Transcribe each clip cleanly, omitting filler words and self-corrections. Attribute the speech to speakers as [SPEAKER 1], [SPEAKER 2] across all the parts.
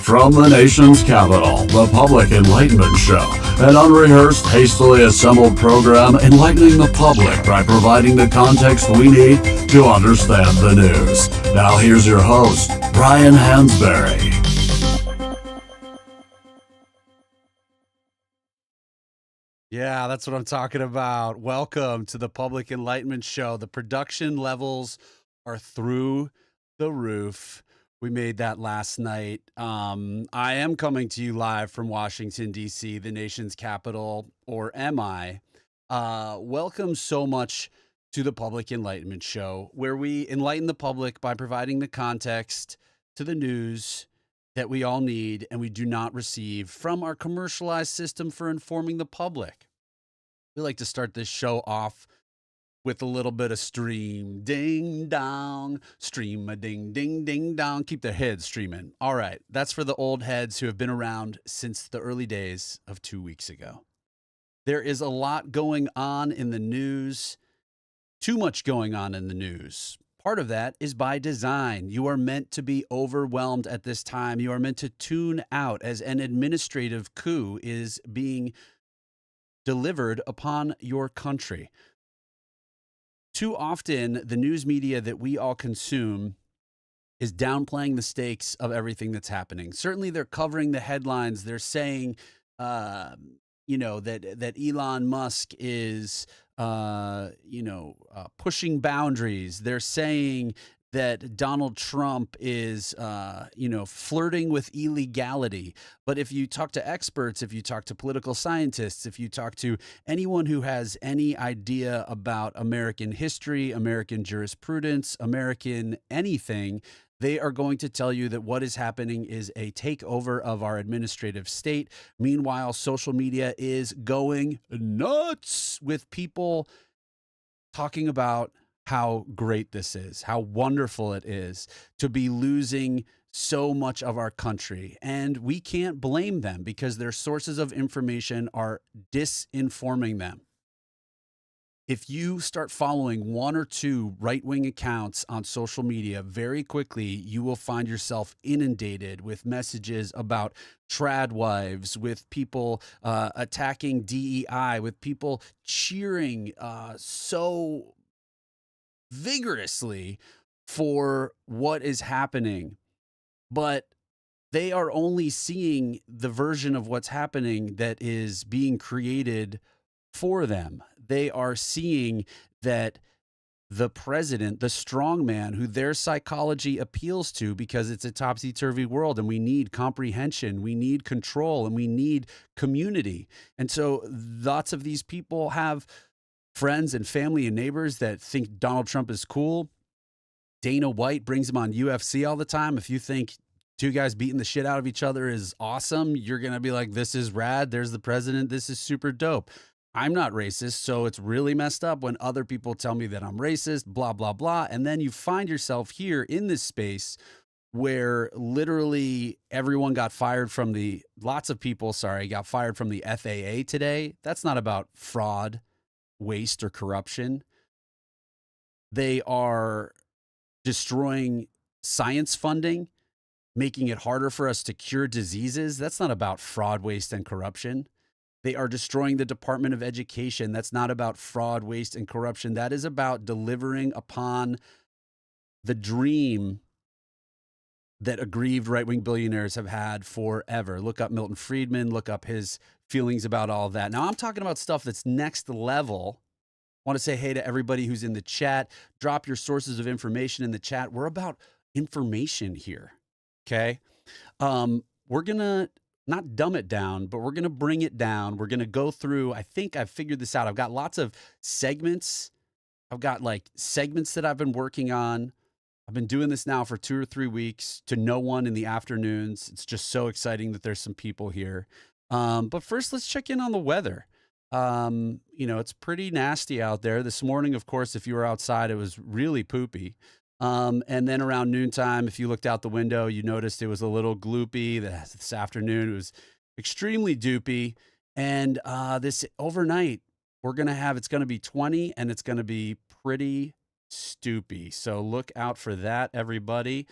[SPEAKER 1] From the nation's capital, the Public Enlightenment Show, an unrehearsed, hastily assembled program enlightening the public by providing the context we need to understand the news. Now here's your host, Brian Hansberry.
[SPEAKER 2] Yeah, that's what I'm talking about. Welcome to the Public Enlightenment Show. The production levels are through the roof. We made that last night. I am coming to you live from Washington, D.C., the nation's capital, or am I? Welcome so much to the Public Enlightenment Show, where we enlighten the public by providing the context to the news that we all need and we do not receive from our commercialized system for informing the public. We like to start this show off with a little bit of stream ding dong, stream a ding ding ding dong. Keep their heads streaming. All right, that's for the old heads who have been around since the early days of 2 weeks ago. There is a lot going on in the news, too much going on in the news. Part of that is by design. You are meant to be overwhelmed at this time. You are meant to tune out as an administrative coup is being delivered upon your country. Too often, the news media that we all consume is downplaying the stakes of everything that's happening. Certainly, they're covering the headlines. They're saying, that Elon Musk is, pushing boundaries. They're saying that Donald Trump is, flirting with illegality. But if you talk to experts, if you talk to political scientists, if you talk to anyone who has any idea about American history, American jurisprudence, American anything, they are going to tell you that what is happening is a takeover of our administrative state. Meanwhile, social media is going nuts with people talking about how great this is, how wonderful it is to be losing so much of our country. And we can't blame them because their sources of information are disinforming them. If you start following one or two right-wing accounts on social media, very quickly you will find yourself inundated with messages about trad wives, with people attacking DEI, with people cheering so vigorously for what is happening. But they are only seeing the version of what's happening that is being created for them. They are seeing that the president, the strong man who their psychology appeals to because it's a topsy-turvy world and we need comprehension, we need control, and we need community. And so lots of these people have friends and family and neighbors that think Donald Trump is cool. Dana White brings him on UFC all the time. If you think two guys beating the shit out of each other is awesome, you're going to be like, this is rad. There's the president. This is super dope. I'm not racist, so it's really messed up when other people tell me that I'm racist, blah, blah, blah. And then you find yourself here in this space where literally everyone got fired from lots of people got fired from the FAA today. That's not about fraud, waste, or corruption. They are destroying science funding, making it harder for us to cure diseases. That's not about fraud, waste, and corruption. They are destroying the Department of Education. That's not about fraud, waste, and corruption. That is about delivering upon the dream that aggrieved right-wing billionaires have had forever. Look up Milton Friedman, look up his feelings about all that. Now, I'm talking about stuff that's next level. I want to say hey to everybody who's in the chat. Drop your sources of information in the chat. We're about information here, okay? We're going to not dumb it down, but we're going to bring it down. We're going to go through, I think I've figured this out. I've got lots of segments. I've got segments that I've been working on. I've been doing this now for 2 or 3 weeks to no one in the afternoons. It's just so exciting that there's some people here. But first, let's check in on the weather. It's pretty nasty out there. This morning, of course, if you were outside, it was really poopy. And then around noontime, if you looked out the window, you noticed it was a little gloopy. This afternoon, it was extremely doopy. And this overnight, it's going to be 20 and it's going to be pretty stoopy. So look out for that, everybody.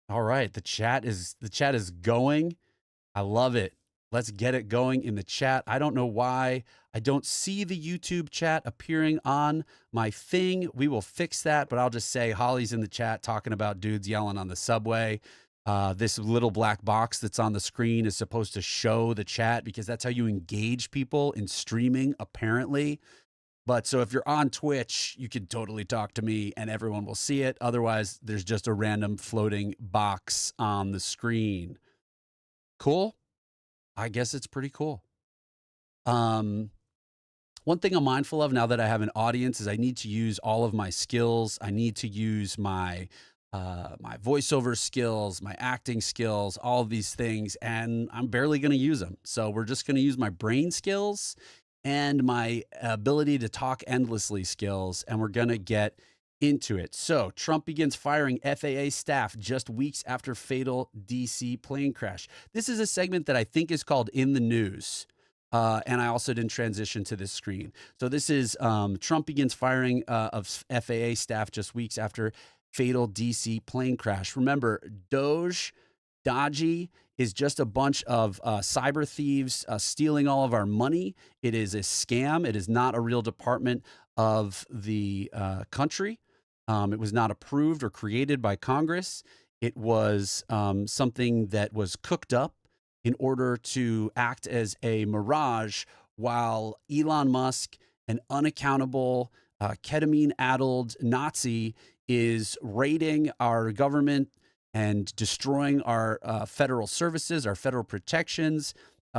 [SPEAKER 2] All right, the chat is going. I love it. Let's get it going in the chat. I don't know why I don't see the YouTube chat appearing on my thing. We will fix that, but I'll just say Holly's in the chat talking about dudes yelling on the subway. This little black box that's on the screen is supposed to show the chat because that's how you engage people in streaming, apparently. But so if you're on Twitch, you can totally talk to me and everyone will see it. Otherwise, there's just a random floating box on the screen. Cool? I guess it's pretty cool. One thing I'm mindful of now that I have an audience is I need to use all of my skills. I need to use my my voiceover skills, my acting skills, all of these things, and I'm barely going to use them. So we're just going to use my brain skills and my ability to talk endlessly skills, and we're going to get into it. So Trump begins firing FAA staff just weeks after fatal DC plane crash. This is a segment that I think is called In the News. And I also didn't transition to this screen. So this is Trump begins firing of FAA staff just weeks after fatal DC plane crash. Remember, Dodgy is just a bunch of cyber thieves stealing all of our money. It is a scam. It is not a real department of the country. It was not approved or created by Congress. It was something that was cooked up in order to act as a mirage while Elon Musk, an unaccountable, ketamine-addled Nazi, is raiding our government and destroying our federal services, our federal protections,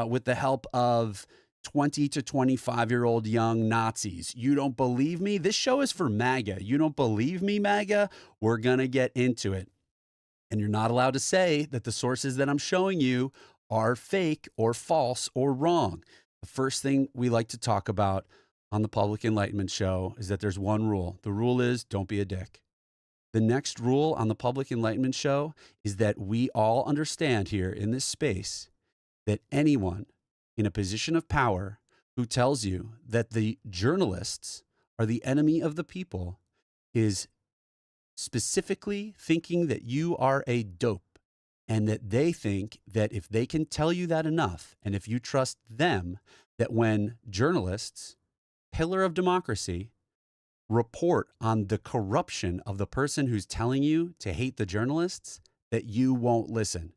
[SPEAKER 2] with the help of 20 to 25-year-old young Nazis. You don't believe me? This show is for MAGA. You don't believe me, MAGA? We're going to get into it. And you're not allowed to say that the sources that I'm showing you are fake or false or wrong. The first thing we like to talk about on the Public Enlightenment Show is that there's one rule. The rule is don't be a dick. The next rule on the Public Enlightenment Show is that we all understand here in this space that anyone in a position of power who tells you that the journalists are the enemy of the people is specifically thinking that you are a dope, and that they think that if they can tell you that enough, and if you trust them, that when journalists, pillar of democracy, report on the corruption of the person who's telling you to hate the journalists, that you won't listen.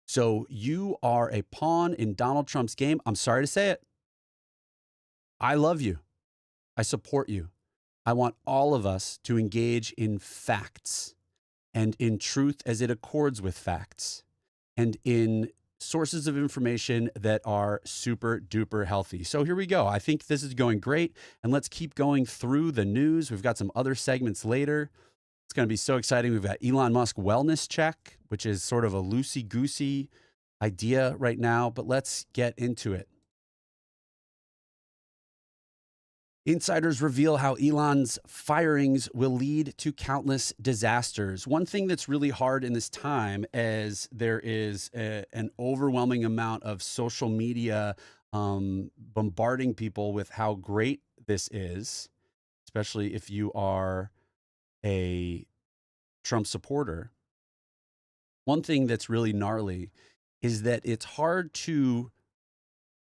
[SPEAKER 2] So you are a pawn in Donald Trump's game. I'm sorry to say it. I love you. I support you. I want all of us to engage in facts and in truth as it accords with facts and in sources of information that are super duper healthy. So here we go. I think this is going great. And let's keep going through the news. We've got some other segments later. It's going to be so exciting. We've got Elon Musk wellness check, which is sort of a loosey-goosey idea right now, but let's get into it. Insiders reveal how Elon's firings will lead to countless disasters. One thing that's really hard in this time is there is an overwhelming amount of social media bombarding people with how great this is, especially if you are a Trump supporter. One thing that's really gnarly is that it's hard to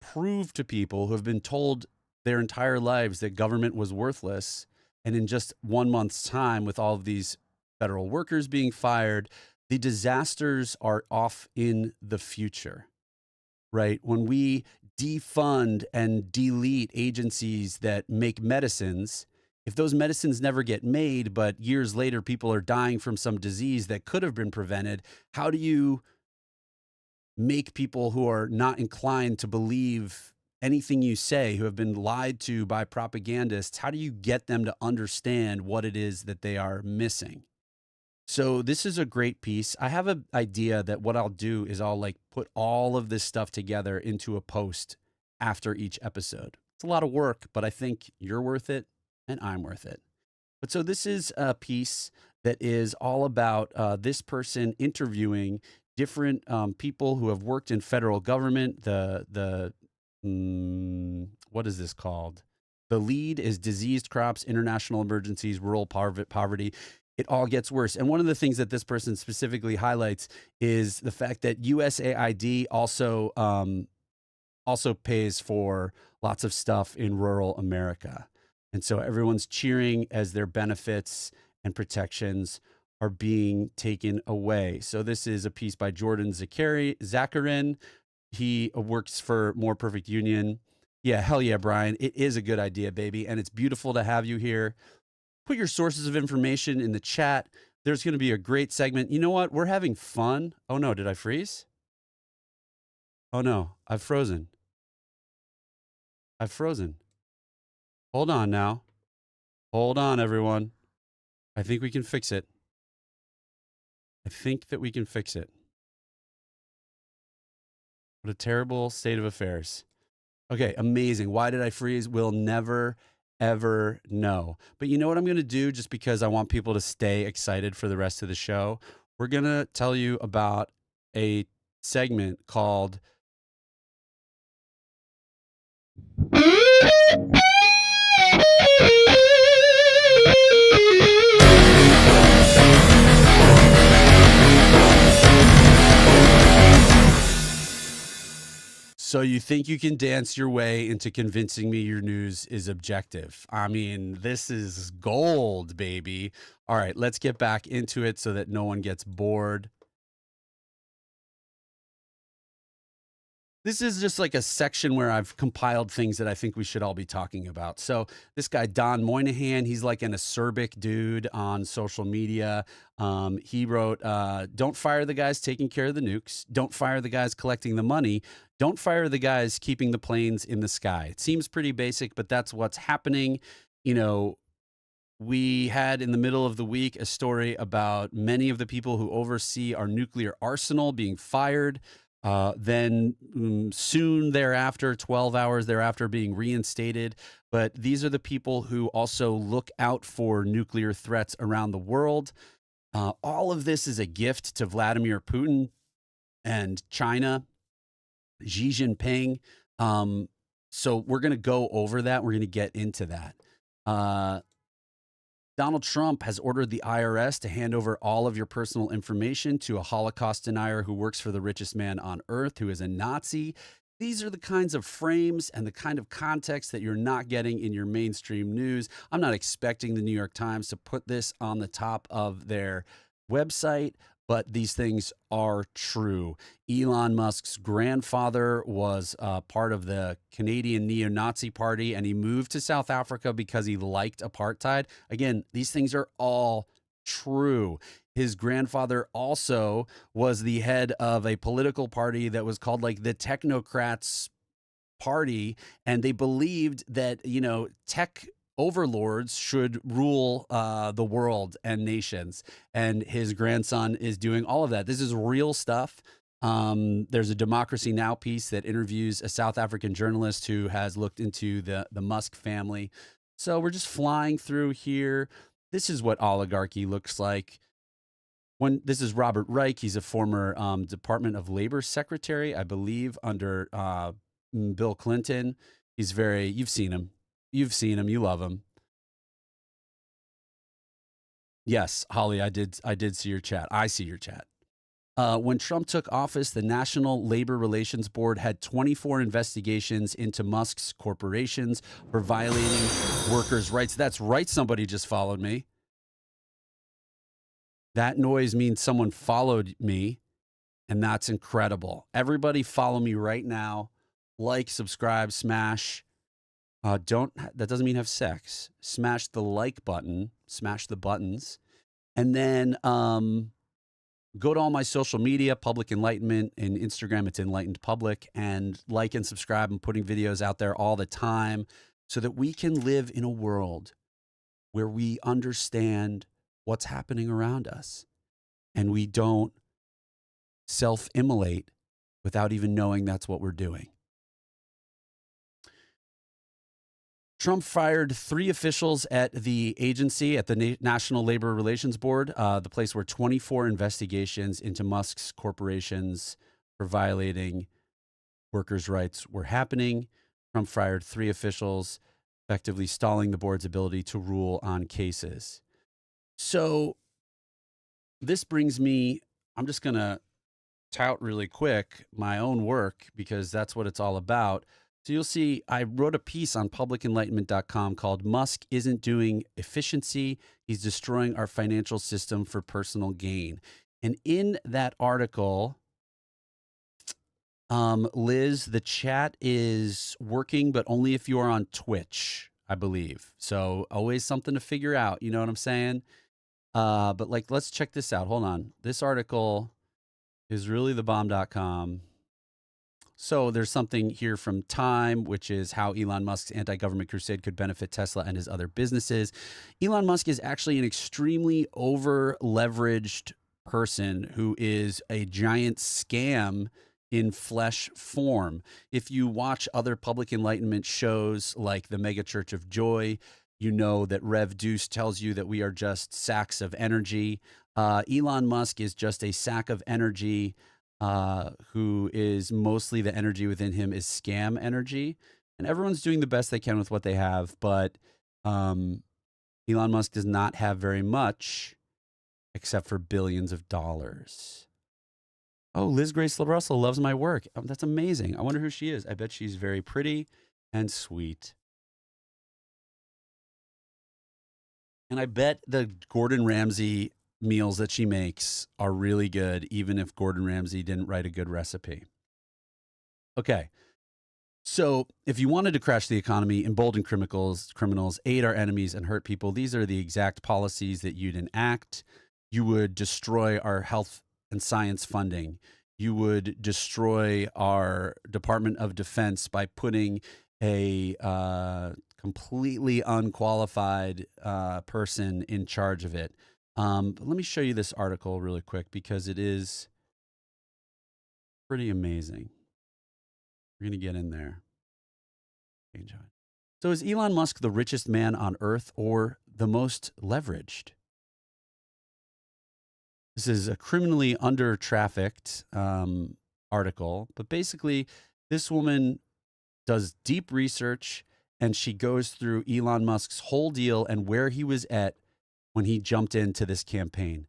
[SPEAKER 2] prove to people who have been told their entire lives that government was worthless. And in just 1 month's time, with all of these federal workers being fired, the disasters are off in the future, right? When we defund and delete agencies that make medicines, if those medicines never get made, but years later people are dying from some disease that could have been prevented, how do you make people who are not inclined to believe anything you say, who have been lied to by propagandists, how do you get them to understand what it is that they are missing? So this is a great piece. I have an idea that what I'll do is I'll put all of this stuff together into a post after each episode. It's a lot of work, but I think you're worth it and I'm worth it. But so this is a piece that is all about this person interviewing different people who have worked in federal government. What is this called? The lead is diseased crops, international emergencies, rural poverty. it all gets worse. And one of the things that this person specifically highlights is the fact that USAID also pays for lots of stuff in rural America. And so everyone's cheering as their benefits and protections are being taken away. So this is a piece by Jordan Zacharin. He works for More Perfect Union. Yeah, hell yeah, Brian. It is a good idea, baby. And it's beautiful to have you here. Put your sources of information in the chat. There's going to be a great segment. You know what? We're having fun. Oh no, did I freeze? Oh no, I've frozen. I've frozen. Hold on now. Hold on, everyone. I think we can fix it. I think that we can fix it. What a terrible state of affairs. Okay, amazing. Why did I freeze? We'll never, ever know. But you know what I'm going to do, just because I want people to stay excited for the rest of the show? We're going to tell you about a segment called So You Think You Can Dance Your Way Into Convincing Me Your News is Objective. I mean, this is gold, baby. All right, let's get back into it so that no one gets bored. This is just like a section where I've compiled things that I think we should all be talking about. So this guy, Don Moynihan, he's like an acerbic dude on social media. He wrote, don't fire the guys taking care of the nukes. Don't fire the guys collecting the money. Don't fire the guys keeping the planes in the sky. It seems pretty basic, but that's what's happening. You know, we had in the middle of the week a story about many of the people who oversee our nuclear arsenal being fired. Then soon thereafter, 12 hours thereafter, being reinstated. But these are the people who also look out for nuclear threats around the world. All of this is a gift to Vladimir Putin and China, Xi Jinping. So we're going to go over that. We're going to get into that. Donald Trump has ordered the IRS to hand over all of your personal information to a Holocaust denier who works for the richest man on earth, who is a Nazi. These are the kinds of frames and the kind of context that you're not getting in your mainstream news. I'm not expecting the New York Times to put this on the top of their website, but these things are true. Elon Musk's grandfather was part of the Canadian neo-Nazi party, and he moved to South Africa because he liked apartheid. Again, these things are all true. His grandfather also was the head of a political party that was called like the Technocrats Party, and they believed that, you know, tech overlords should rule the world and nations. And his grandson is doing all of that. This is real stuff. There's a Democracy Now! Piece that interviews a South African journalist who has looked into the Musk family. So we're just flying through here. This is what oligarchy looks like. This is Robert Reich. He's a former Department of Labor secretary, I believe, under Bill Clinton. You've seen him. You've seen him. You love him. Yes, Holly, I did see your chat. I see your chat. When Trump took office, the National Labor Relations Board had 24 investigations into Musk's corporations for violating workers' rights. That's right. Somebody just followed me. That noise means someone followed me, and that's incredible. Everybody follow me right now. Like, subscribe, smash. That doesn't mean have sex. Smash the like button, smash the buttons, and then go to all my social media, Public Enlightenment, and Instagram, it's Enlightened Public, and like and subscribe. I'm putting videos out there all the time so that we can live in a world where we understand what's happening around us and we don't self-immolate without even knowing that's what we're doing. Trump fired 3 officials at the agency, at the National Labor Relations Board, the place where 24 investigations into Musk's corporations for violating workers' rights were happening. Trump fired 3 officials, effectively stalling the board's ability to rule on cases. So this brings me, I'm just going to tout really quick my own work because that's what it's all about. So you'll see I wrote a piece on publicenlightenment.com called Musk Isn't Doing Efficiency. He's Destroying Our Financial System for Personal Gain. And in that article, Liz, the chat is working, but only if you are on Twitch, I believe. So always something to figure out. You know what I'm saying? But like, let's check this out. Hold on. This article is really thebomb.com. So there's something here from Time, which is how Elon Musk's anti-government crusade could benefit Tesla and his other businesses. Elon Musk is actually an extremely over-leveraged person who is a giant scam in flesh form. If you watch other public enlightenment shows like the Mega Church of Joy, you know that Rev Deuce tells you that we are just sacks of energy. Elon Musk is just a sack of energy who is mostly the energy within him is scam energy. And everyone's doing the best they can with what they have. But Elon Musk does not have very much except for billions of dollars. Oh, Liz Grace Russell loves my work. Oh, that's amazing. I wonder who she is. I bet she's very pretty and sweet. And I bet the Gordon Ramsay meals that she makes are really good, even if Gordon Ramsay didn't write a good recipe. Okay. So if you wanted to crash the economy, embolden criminals, aid our enemies, and hurt people, these are the exact policies that you'd enact. You would destroy our health and science funding. You would destroy our Department of Defense by putting a completely unqualified person in charge of it. But let me show you this article really quick because it is pretty amazing. We're going to get in there. So is Elon Musk the richest man on earth or the most leveraged? This is a criminally under-trafficked article, but basically this woman does deep research and she goes through Elon Musk's whole deal and where he was at when he jumped into this campaign.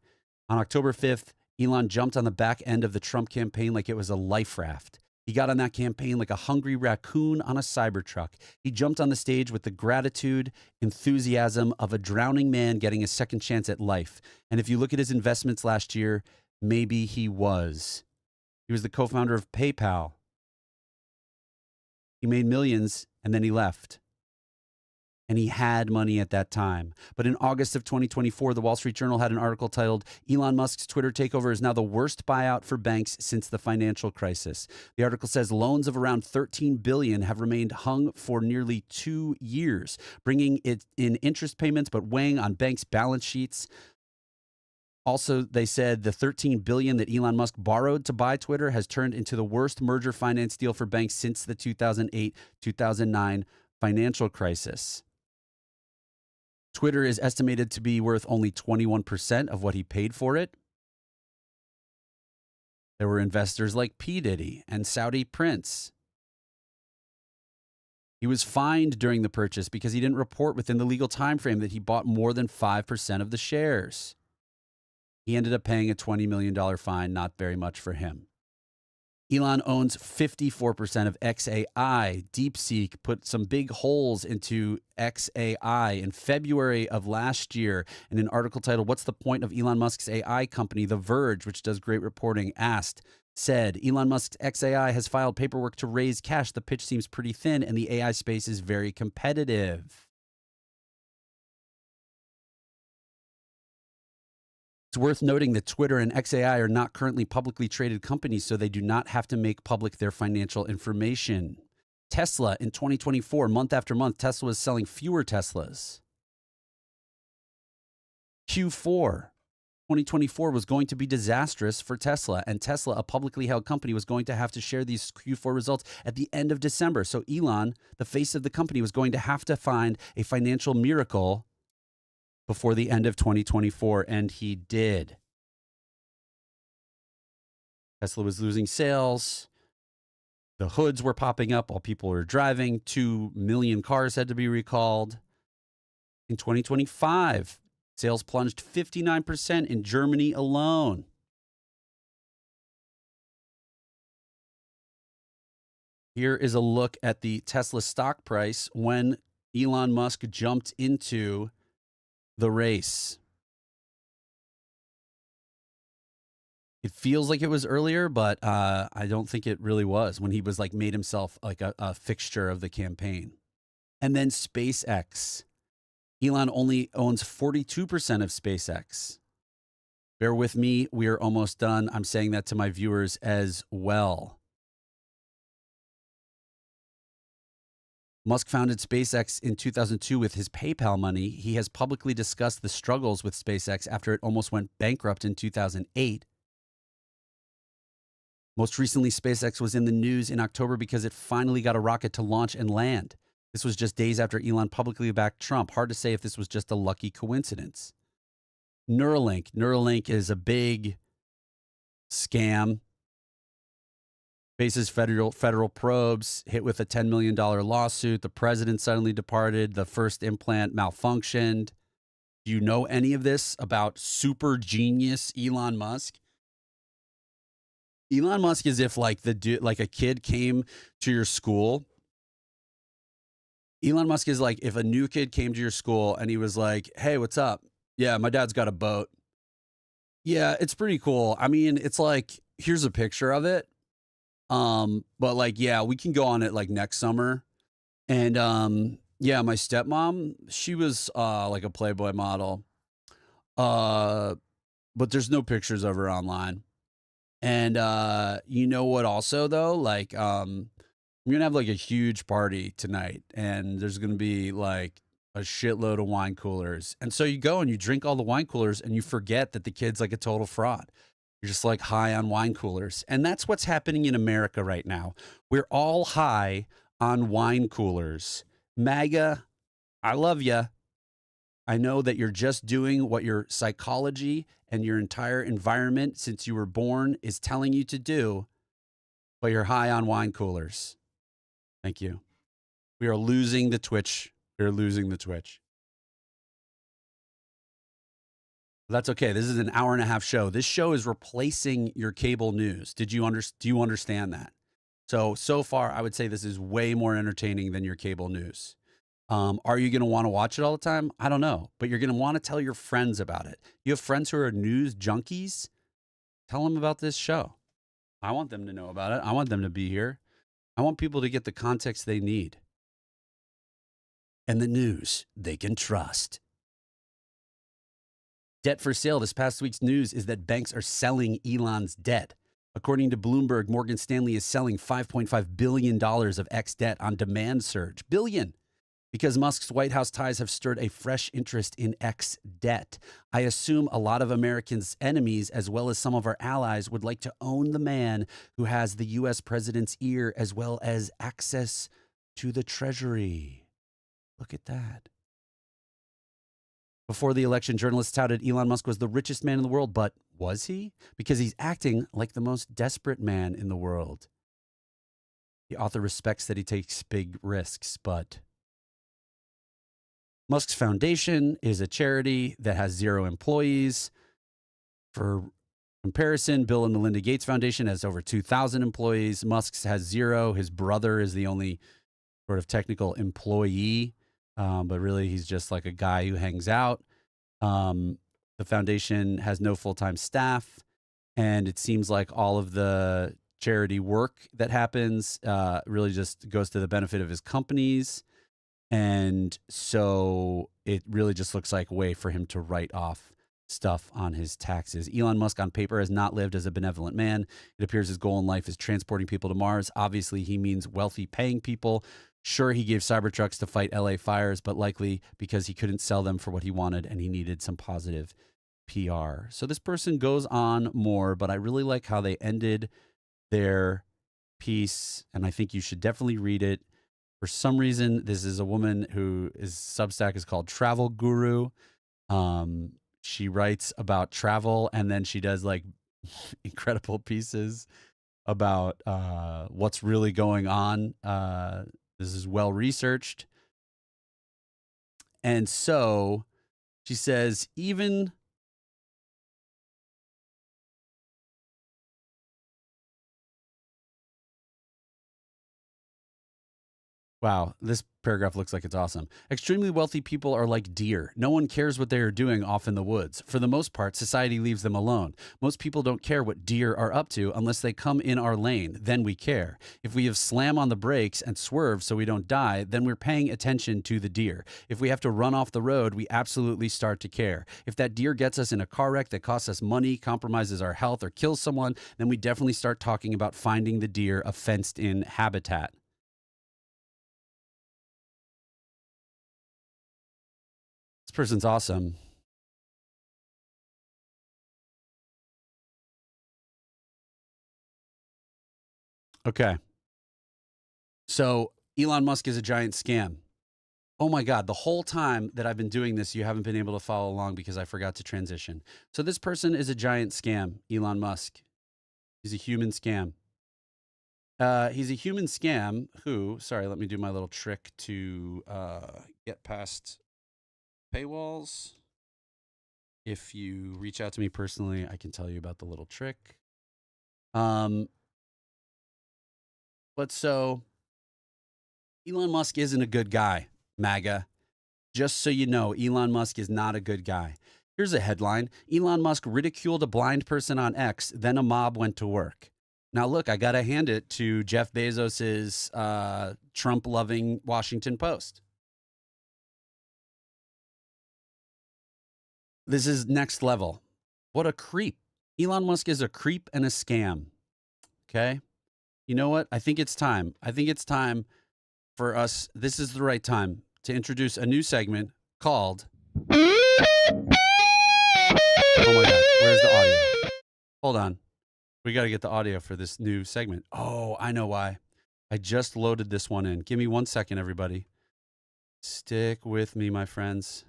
[SPEAKER 2] On October 5th, Elon jumped on the back end of the Trump campaign like it was a life raft. He got on that campaign like a hungry raccoon on a Cybertruck. He jumped on the stage with the gratitude, enthusiasm of a drowning man getting a second chance at life. And if you look at his investments last year, maybe he was. He was the co-founder of PayPal. He made millions and then he left. And he had money at that time. But in August of 2024, the Wall Street Journal had an article titled, Elon Musk's Twitter takeover is now the worst buyout for banks since the financial crisis. The article says loans of around $13 billion have remained hung for nearly 2 years, bringing it in interest payments, but weighing on banks' balance sheets. Also, they said the $13 billion that Elon Musk borrowed to buy Twitter has turned into the worst merger finance deal for banks since the 2008-2009 financial crisis. Twitter is estimated to be worth only 21% of what he paid for it. There were investors like P. Diddy and Saudi Prince. He was fined during the purchase because he didn't report within the legal time frame that he bought more than 5% of the shares. He ended up paying a $20 million fine, not very much for him. Elon owns 54% of XAI. DeepSeek put some big holes into XAI in February of last year. In an article titled, What's the Point of Elon Musk's AI Company? The Verge, which does great reporting, said, Elon Musk's XAI has filed paperwork to raise cash. The pitch seems pretty thin, and the AI space is very competitive. It's worth noting that Twitter and XAI are not currently publicly traded companies, so they do not have to make public their financial information. Tesla in 2024, month after month, Tesla was selling fewer Teslas. Q4 2024 was going to be disastrous for Tesla, and Tesla, a publicly held company, was going to have to share these Q4 results at the end of December. So Elon, the face of the company, was going to have to find a financial miracle before the end of 2024, and he did. Tesla was losing sales. The hoods were popping up while people were driving. 2 million cars had to be recalled. In 2025, Sales plunged 59% in Germany alone. Here is a look at the Tesla stock price when Elon Musk jumped into the race. It feels like it was earlier, but I don't think it really was, when he was like made himself like a fixture of the campaign. And then SpaceX. Elon only owns 42% of SpaceX. Bear with me, we are almost done. I'm saying that to my viewers as well. Musk founded SpaceX in 2002 with his PayPal money. He has publicly discussed the struggles with SpaceX after it almost went bankrupt in 2008. Most recently, SpaceX was in the news in October because it finally got a rocket to launch and land. This was just days after Elon publicly backed Trump. Hard to say if this was just a lucky coincidence. Neuralink. Neuralink is a big scam. Faces federal probes, hit with a $10 million lawsuit. The president suddenly departed. The first implant malfunctioned. Do you know any of this about super genius Elon Musk? Elon Musk is if like a kid came to your school. Elon Musk is like if a new kid came to your school and he was like, "Hey, what's up? Yeah, my dad's got a boat. Yeah, it's pretty cool. I mean, it's like, here's a picture of it. But like, yeah, we can go on it like next summer. And yeah, my stepmom, she was like a Playboy model. But there's no pictures of her online. And you know what also though? Like we're gonna have like a huge party tonight, and there's gonna be like a shitload of wine coolers. And so you go and you drink all the wine coolers and you forget that the kid's like a total fraud. You're just like high on wine coolers. And that's what's happening in America right now. We're all high on wine coolers. MAGA, I love you. I know that you're just doing what your psychology and your entire environment since you were born is telling you to do, but you're high on wine coolers. Thank you. We are losing the Twitch. We're losing the Twitch. That's okay. This is an hour and a half show. This show is replacing your cable news. Do you understand that? So far, I would say this is way more entertaining than your cable news. Are you going to want to watch it all the time? I don't know, but you're going to want to tell your friends about it. You have friends who are news junkies? Tell them about this show. I want them to know about it. I want them to be here. I want people to get the context they need. And the news they can trust. Debt for sale. This past week's news is that banks are selling Elon's debt. According to Bloomberg, Morgan Stanley is selling $5.5 billion of X debt on demand surge. Billion. Because Musk's White House ties have stirred a fresh interest in X debt. I assume a lot of Americans' enemies, as well as some of our allies, would like to own the man who has the U.S. president's ear, as well as access to the Treasury. Look at that. Before the election, journalists touted Elon Musk was the richest man in the world, but was he? Because he's acting like the most desperate man in the world. The author respects that he takes big risks, but Musk's foundation is a charity that has 0 employees. For comparison, Bill and Melinda Gates Foundation has over 2,000 employees. Musk's has 0. His brother is the only sort of technical employee, but really he's just like a guy who hangs out. The foundation has no full-time staff, and it seems like all of the charity work that happens really just goes to the benefit of his companies. And so it really just looks like a way for him to write off stuff on his taxes. Elon Musk on paper has not lived as a benevolent man. It appears his goal in life is transporting people to Mars. Obviously, he means wealthy paying people. Sure, he gave Cybertrucks to fight LA fires, but likely because he couldn't sell them for what he wanted and he needed some positive PR. So this person goes on more, but I really like how they ended their piece, and I think you should definitely read it. For some reason, this is a woman who is Substack is called Travel Guru. She writes about travel, and then she does like incredible pieces about what's really going on. This is well researched. And so She says, even wow, this paragraph looks like it's awesome. Extremely wealthy people are like deer. No one cares what they are doing off in the woods. For the most part, society leaves them alone. Most people don't care what deer are up to unless they come in our lane. Then we care. If we have slam on the brakes and swerve so we don't die, then we're paying attention to the deer. If we have to run off the road, we absolutely start to care. If that deer gets us in a car wreck that costs us money, compromises our health, or kills someone, then we definitely start talking about finding the deer a fenced-in habitat. This person's awesome. Okay. So Elon Musk is a giant scam. Oh my God, the whole time that I've been doing this, you haven't been able to follow along because I forgot to transition. So this person is a giant scam, Elon Musk. He's a human scam. He's a human scam who, sorry, let me do my little trick to get past paywalls. If you reach out to me personally, I can tell you about the little trick. But so Elon Musk isn't a good guy, MAGA. Just so you know, Elon Musk is not a good guy. Here's a headline. Elon Musk ridiculed a blind person on X, then a mob went to work. Now, look, I got to hand it to Jeff Bezos's Trump-loving Washington Post. This is next level. What a creep. Elon Musk is a creep and a scam. Okay? You know what? I think it's time. I think it's time for us. This is the right time to introduce a new segment called... Oh my God, where's the audio? Hold on. We got to get the audio for this new segment. Oh, I know why. I just loaded this one in. Give me 1 second, everybody. Stick with me, my friends.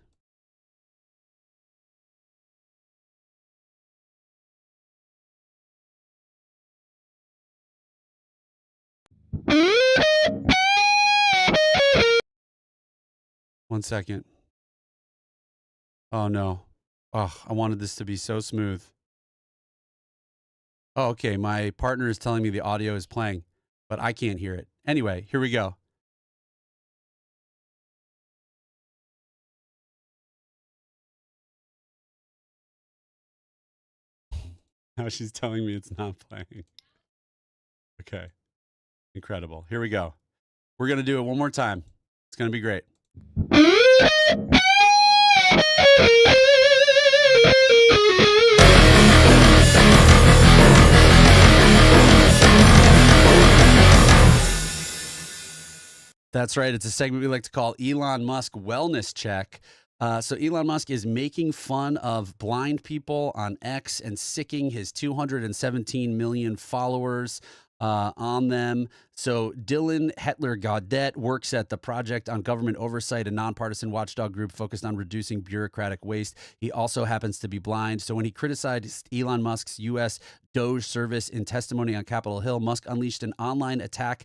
[SPEAKER 2] One second. Oh, no. Oh, I wanted this to be so smooth. Oh, okay. My partner is telling me the audio is playing, but I can't hear it. Anyway, here we go. Now she's telling me it's not playing. Okay. Incredible. Here we go. We're going to do it one more time. It's going to be great. That's right. It's a segment we like to call Elon Musk Wellness Check. So Elon Musk is making fun of blind people on X and sicking his 217 million followers on them. So Dylan Hetler-Gaudet works at the Project on Government Oversight, a nonpartisan watchdog group focused on reducing bureaucratic waste. He also happens to be blind. So when he criticized Elon Musk's U.S. Doge service in testimony on Capitol Hill, Musk unleashed an online attack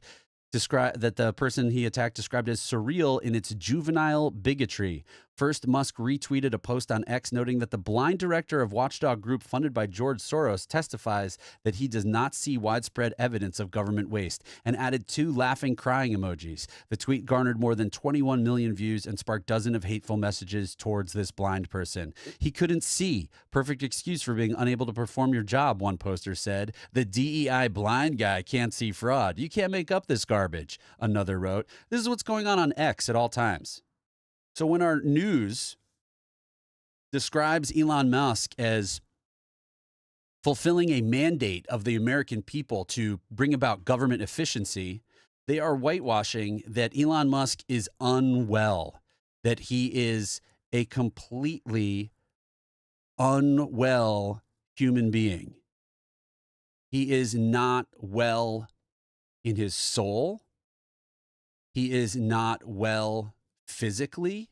[SPEAKER 2] that the person he attacked described as surreal in its juvenile bigotry. First, Musk retweeted a post on X noting that the blind director of watchdog group funded by George Soros testifies that he does not see widespread evidence of government waste, and added 2 laughing crying emojis. The tweet garnered more than 21 million views and sparked dozens of hateful messages towards this blind person. He couldn't see. Perfect excuse for being unable to perform your job, one poster said. The DEI blind guy can't see fraud. You can't make up this garbage, another wrote. This is what's going on X at all times. So when our news describes Elon Musk as fulfilling a mandate of the American people to bring about government efficiency, they are whitewashing that Elon Musk is unwell, that he is a completely unwell human being. He is not well in his soul. He is not well physically,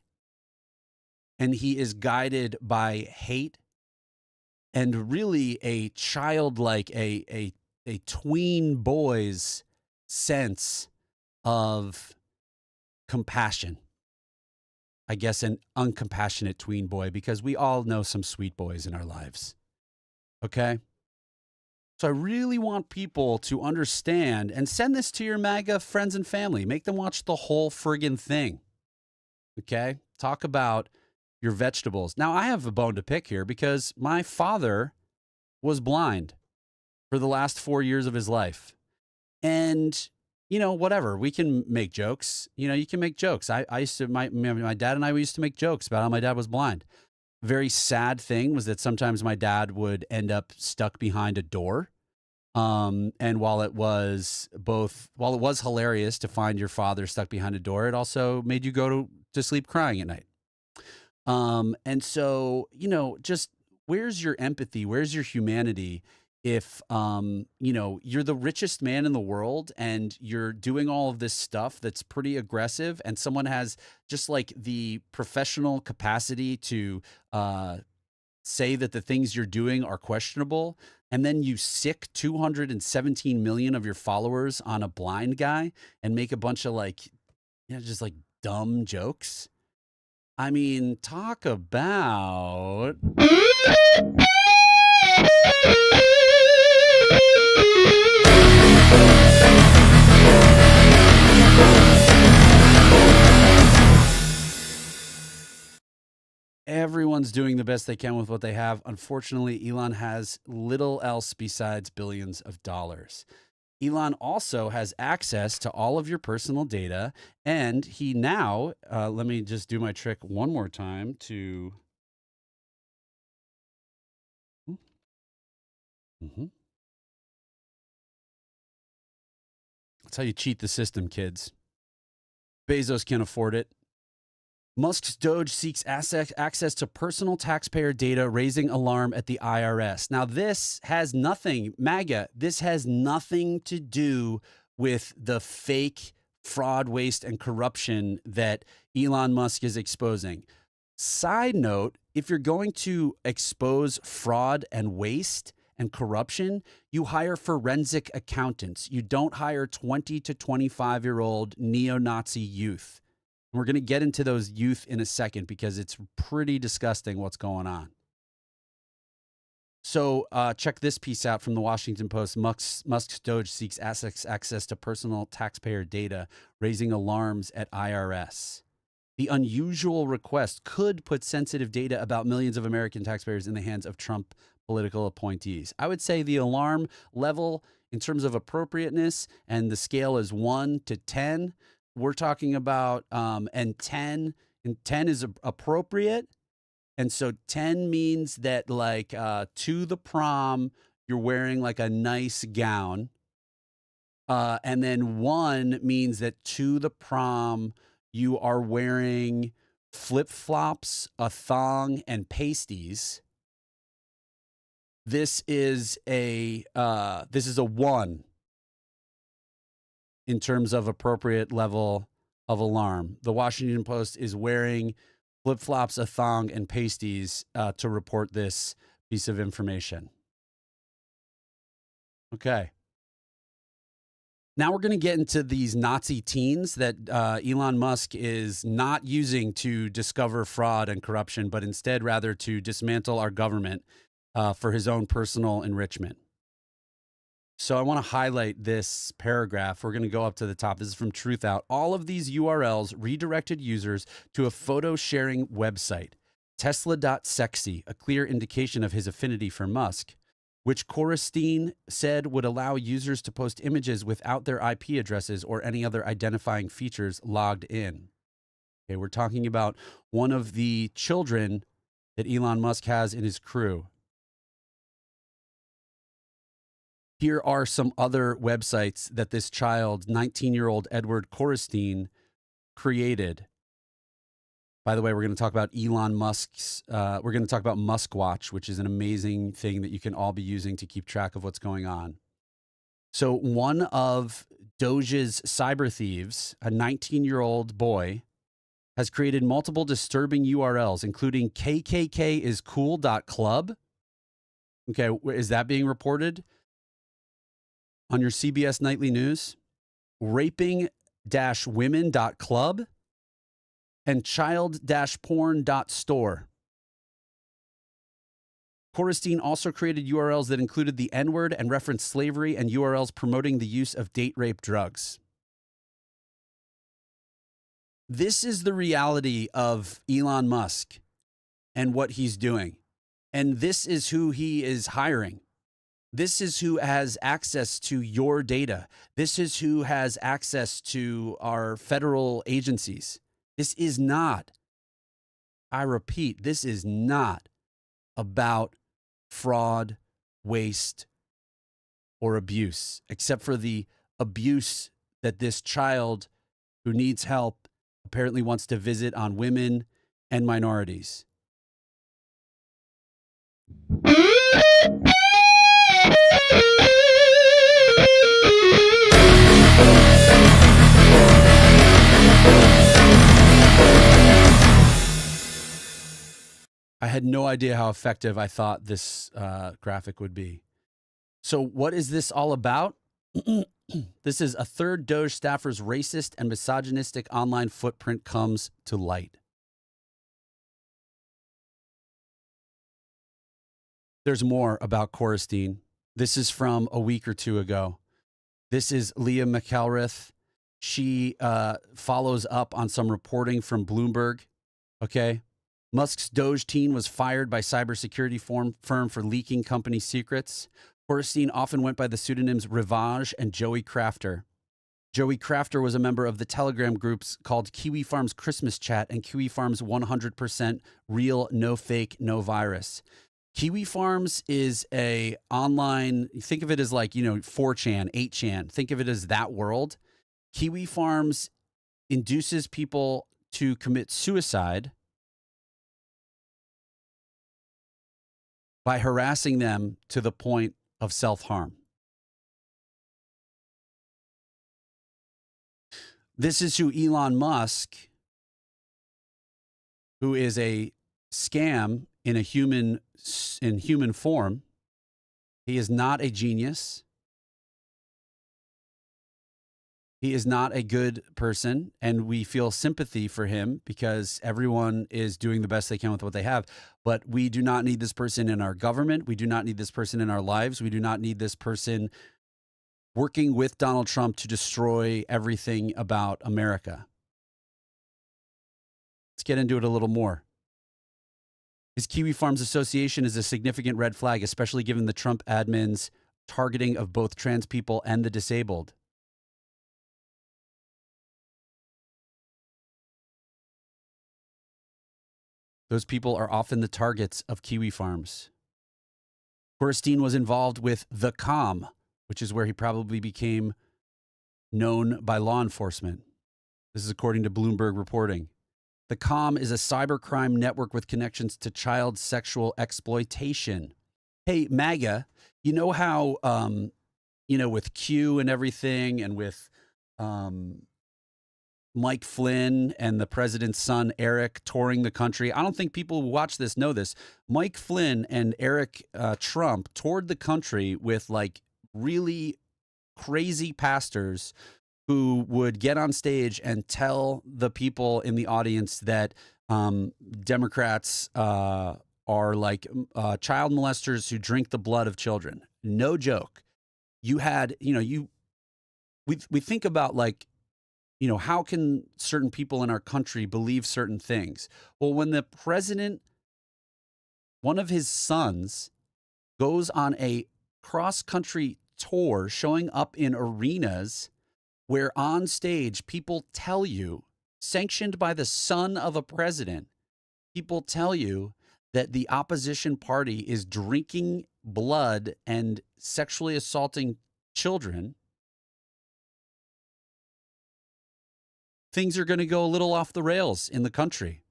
[SPEAKER 2] and he is guided by hate and really a childlike, a tween boy's sense of compassion. I guess, an uncompassionate tween boy, because we all know some sweet boys in our lives. Okay? So I really want people to understand and send this to your MAGA friends and family. Make them watch the whole friggin' thing. Okay? Talk about your vegetables. Now, I have a bone to pick here because my father was blind for the last 4 years of his life. And, whatever, we can make jokes. You can make jokes. I used to, my dad and I, we used to make jokes about how my dad was blind. Very sad thing was that sometimes my dad would end up stuck behind a door. And while it was hilarious to find your father stuck behind a door, it also made you go to sleep crying at night. And so, just where's your empathy? Where's your humanity? If, you're the richest man in the world and you're doing all of this stuff that's pretty aggressive, and someone has just like the professional capacity to, say that the things you're doing are questionable, and then you sick 217 million of your followers on a blind guy and make a bunch of just like dumb jokes. I mean, talk about... Everyone's doing the best they can with what they have. Unfortunately, Elon has little else besides billions of dollars. Elon also has access to all of your personal data, and he now, let me just do my trick one more time to... That's how you cheat the system, kids. Bezos can't afford it. Musk's Doge seeks access to personal taxpayer data, raising alarm at the IRS. Now, this has nothing, MAGA, this has nothing to do with the fake fraud, waste, and corruption that Elon Musk is exposing. Side note, if you're going to expose fraud and waste and corruption, you hire forensic accountants. You don't hire 20 to 25-year-old neo-Nazi youth. We're going to get into those youth in a second because it's pretty disgusting what's going on. So check this piece out from the Washington Post. Musk's Doge seeks access to personal taxpayer data, raising alarms at IRS. The unusual request could put sensitive data about millions of American taxpayers in the hands of Trump political appointees. I would say the alarm level in terms of appropriateness, and the scale is 1 to 10. We're talking about, and 10 is appropriate. And so 10 means that to the prom, you're wearing like a nice gown. And then 1 means that to the prom, you are wearing flip-flops, a thong, and pasties. This is a 1 in terms of appropriate level of alarm. The Washington Post is wearing flip-flops, a thong, and pasties to report this piece of information. Okay. Now we're going to get into these Nazi teens that Elon Musk is not using to discover fraud and corruption, but instead rather to dismantle our government for his own personal enrichment. So I want to highlight this paragraph. We're going to go up to the top. This is from Truthout. All of these URLs redirected users to a photo sharing website, Tesla.sexy, a clear indication of his affinity for Musk, which Korestein said would allow users to post images without their IP addresses or any other identifying features logged in. Okay, we're talking about one of the children that Elon Musk has in his crew. Here are some other websites that this child, 19-year-old Edward Korestein, created. By the way, we're going to talk about Elon Musk's, we're going to talk about Muskwatch, which is an amazing thing that you can all be using to keep track of what's going on. So one of Doge's cyber thieves, a 19-year-old boy, has created multiple disturbing URLs, including kkiscool.club. Okay, is that being reported on your CBS Nightly News? Raping-women.club. and child-porn.store. Korestein also created URLs that included the N-word and referenced slavery and URLs promoting the use of date rape drugs. This is the reality of Elon Musk and what he's doing. And this is who he is hiring. This is who has access to your data. This is who has access to our federal agencies. This is not, I repeat, this is not about fraud, waste, or abuse, except for the abuse that this child who needs help apparently wants to visit on women and minorities. I had no idea how effective I thought this graphic would be. So what is this all about? This is a third Doge staffer's racist and misogynistic online footprint comes to light. There's more about Korestein. This is from a week or two ago. This is Leah McElrath. She follows up on some reporting from Bloomberg. Okay. Musk's Doge team was fired by cybersecurity firm for leaking company secrets. Korestein often went by the pseudonyms Rivage and Joey Crafter. Joey Crafter was a member of the Telegram groups called Kiwi Farms Christmas Chat and Kiwi Farms 100% Real, No Fake, No Virus. Kiwi Farms is a online, think of it as like, 4chan, 8chan. Think of it as that world. Kiwi Farms induces people to commit suicide by harassing them to the point of self-harm. This is who Elon Musk, who is a scam in human form. He is not a genius. He is not a good person, and we feel sympathy for him because everyone is doing the best they can with what they have. But we do not need this person in our government. We do not need this person in our lives. We do not need this person working with Donald Trump to destroy everything about America. Let's get into it a little more. His Kiwi Farms association is a significant red flag, especially given the Trump admin's targeting of both trans people and the disabled. Those people are often the targets of Kiwi Farms. Korestein was involved with The Com, which is where he probably became known by law enforcement. This is according to Bloomberg reporting. The Com is a cybercrime network with connections to child sexual exploitation. Hey, MAGA, you know how, with Q and everything and with Mike Flynn and the president's son, Eric, touring the country. I don't think people who watch this know this. Mike Flynn and Eric Trump toured the country with like really crazy pastors who would get on stage and tell the people in the audience that Democrats are like child molesters who drink the blood of children. No joke. You had, we think about like, how can certain people in our country believe certain things? Well, when the president, one of his sons, goes on a cross-country tour showing up in arenas where on stage people tell you, sanctioned by the son of a president, people tell you that the opposition party is drinking blood and sexually assaulting children, things are going to go a little off the rails in the country.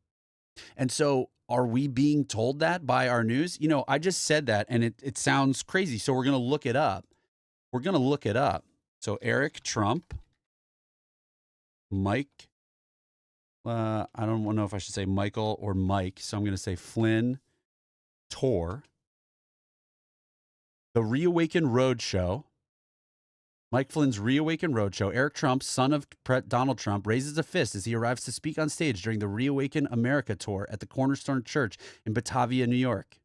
[SPEAKER 2] And so are we being told that by our news? I just said that and it sounds crazy. So we're going to look it up. So Eric Trump, Mike, I don't know if I should say Michael or Mike. So I'm going to say Flynn tour, the Reawaken Road Show. Mike Flynn's Reawaken Roadshow. Eric Trump, son of Donald Trump, raises a fist as he arrives to speak on stage during the Reawaken America tour at the Cornerstone Church in Batavia, New York.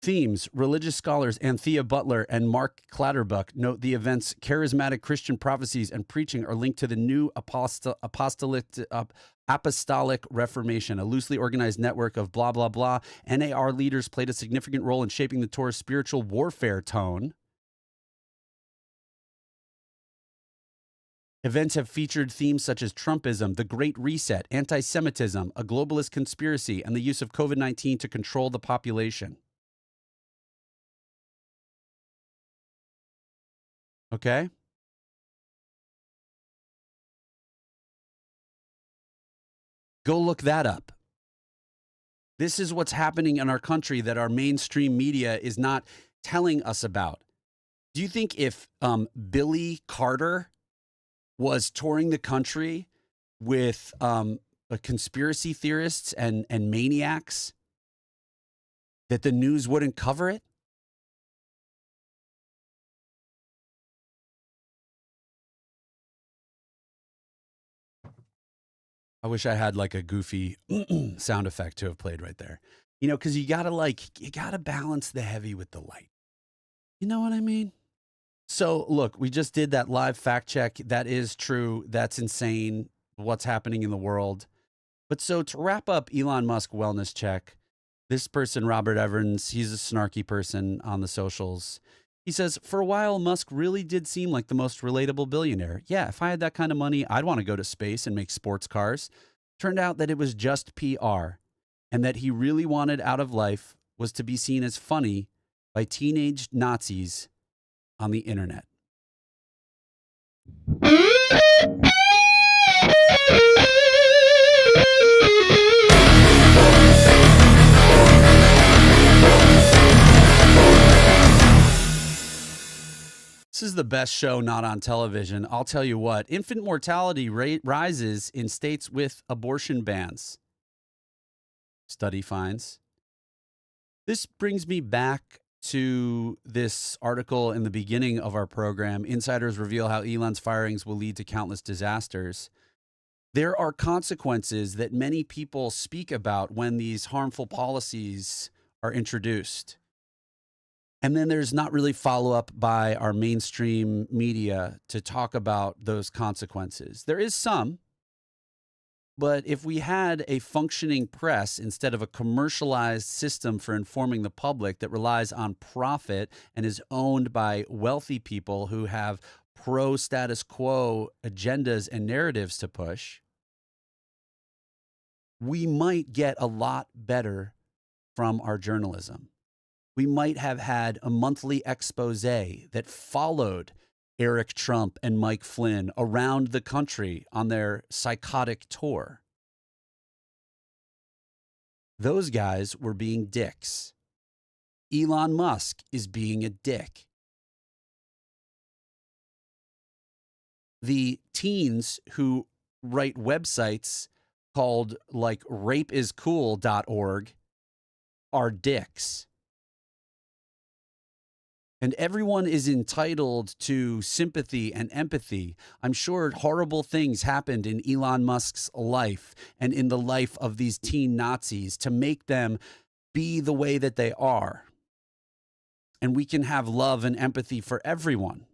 [SPEAKER 2] Themes: religious scholars Anthea Butler and Mark Clatterbuck note the event's charismatic Christian prophecies and preaching are linked to the new apostolic Reformation, a loosely organized network of blah, blah, blah. NAR leaders played a significant role in shaping the tour's spiritual warfare tone. Events have featured themes such as Trumpism, the Great Reset, anti-Semitism, a globalist conspiracy, and the use of COVID-19 to control the population. Okay? Go look that up. This is what's happening in our country that our mainstream media is not telling us about. Do you think if Billy Carter was touring the country with conspiracy theorists and maniacs, that the news wouldn't cover it? I wish I had like a goofy sound effect to have played right there. You know, because you gotta balance the heavy with the light. You know what I mean? So look, we just did that live fact check. That is true. That's insane. What's happening in the world. But so to wrap up Elon Musk wellness check, this person, Robert Evans, he's a snarky person on the socials. He says, for a while, Musk really did seem like the most relatable billionaire. Yeah, if I had that kind of money, I'd want to go to space and make sports cars. Turned out that it was just PR, and that he really wanted out of life was to be seen as funny by teenage Nazis on the internet. This is the best show not on television. I'll tell you what, infant mortality rate rises in states with abortion bans. Study finds. This brings me back to this article in the beginning of our program. Insiders reveal how Elon's firings will lead to countless disasters. There are consequences that many people speak about when these harmful policies are introduced. And then there's not really follow-up by our mainstream media to talk about those consequences. There is some, but if we had a functioning press instead of a commercialized system for informing the public that relies on profit and is owned by wealthy people who have pro-status quo agendas and narratives to push, we might get a lot better from our journalism. We might have had a monthly expose that followed Eric Trump and Mike Flynn around the country on their psychotic tour. Those guys were being dicks. Elon Musk is being a dick. The teens who write websites called like rapeiscool.org are dicks. And everyone is entitled to sympathy and empathy. I'm sure horrible things happened in Elon Musk's life and in the life of these teen Nazis to make them be the way that they are. And we can have love and empathy for everyone.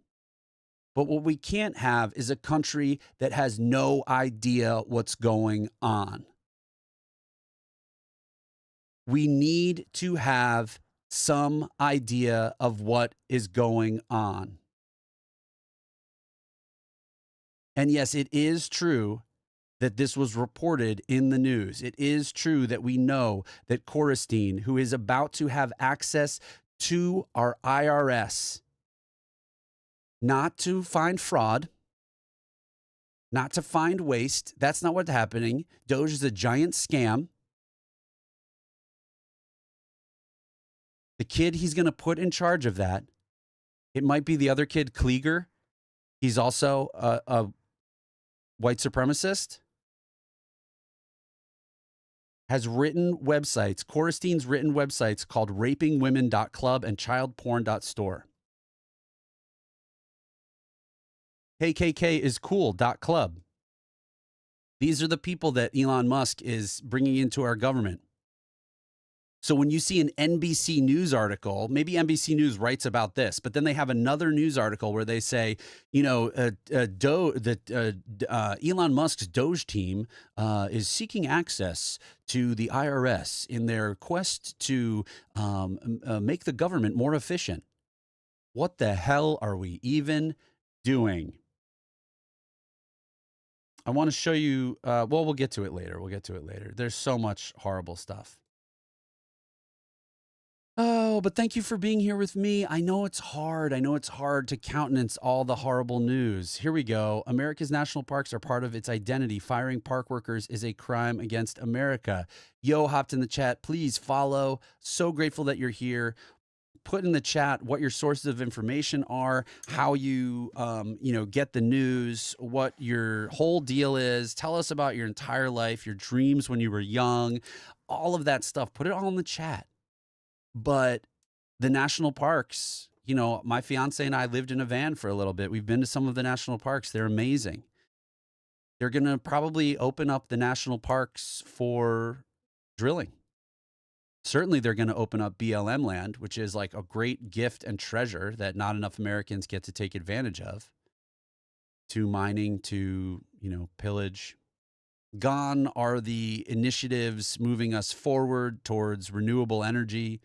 [SPEAKER 2] But what we can't have is a country that has no idea what's going on. We need to have some idea of what is going on. And yes, it is true that this was reported in the news. It is true that we know that Corstein, who is about to have access to our IRS, not to find fraud, not to find waste. That's not what's happening. Doge is a giant scam. The kid he's going to put in charge of that, it might be the other kid, Klieger. He's also white supremacist, has written websites, Corestine's written websites called rapingwomen.club and childporn.store. KKK is cool.club. These are the people that Elon Musk is bringing into our government. So when you see an NBC News article, maybe NBC News writes about this, but then they have another news article where they say, Elon Musk's Doge team is seeking access to the IRS in their quest to make the government more efficient. What the hell are we even doing? I want to show you, we'll get to it later. There's so much horrible stuff. Oh, but thank you for being here with me. I know it's hard. To countenance all the horrible news. Here we go. America's national parks are part of its identity. Firing park workers is a crime against America. Yo hopped in the chat. Please follow. So grateful that you're here. Put in the chat what your sources of information are, how you, get the news, what your whole deal is. Tell us about your entire life, your dreams when you were young, all of that stuff. Put it all in the chat. But the national parks, my fiance and I lived in a van for a little bit. We've been to some of the national parks. They're amazing. They're going to probably open up the national parks for drilling. Certainly, they're going to open up BLM land, which is like a great gift and treasure that not enough Americans get to take advantage of, to mining, to, pillage. Gone are the initiatives moving us forward towards renewable energy.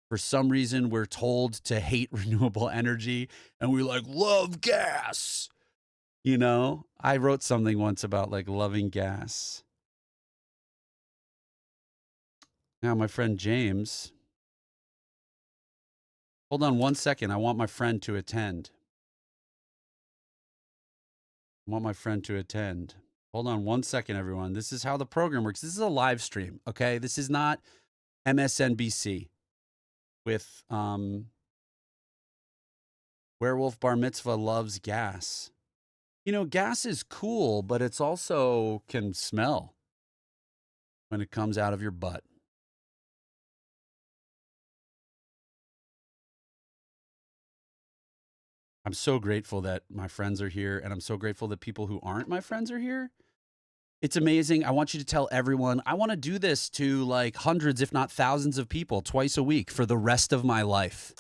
[SPEAKER 2] For some reason, we're told to hate renewable energy, and we love gas. I wrote something once about loving gas. Now, my friend James, hold on one second. I want my friend to attend. Hold on one second, everyone. This is how the program works. This is a live stream, okay? This is not MSNBC with Werewolf Bar Mitzvah loves gas. Gas is cool, but it's also can smell when it comes out of your butt. I'm so grateful that my friends are here, and I'm so grateful that people who aren't my friends are here. It's amazing. I want you to tell everyone. I want to do this to hundreds, if not thousands of people twice a week for the rest of my life.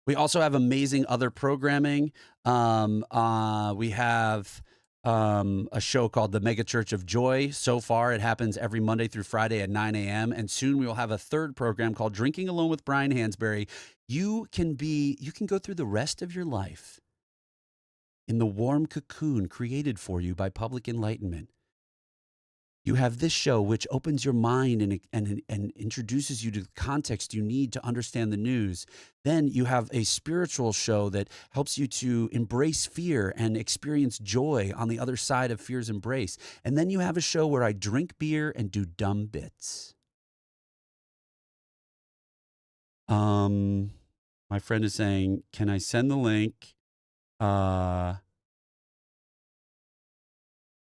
[SPEAKER 2] We also have amazing other programming. We have a show called The Mega Church of Joy. So far, it happens every Monday through Friday at 9 a.m. And soon we will have a third program called Drinking Alone with Brian Hansberry. You can go through the rest of your life in the warm cocoon created for you by Public Enlightenment. You have this show, which opens your mind and introduces you to the context you need to understand the news. Then you have a spiritual show that helps you to embrace fear and experience joy on the other side of fear's embrace. And then you have a show where I drink beer and do dumb bits. My friend is saying, can I send the link?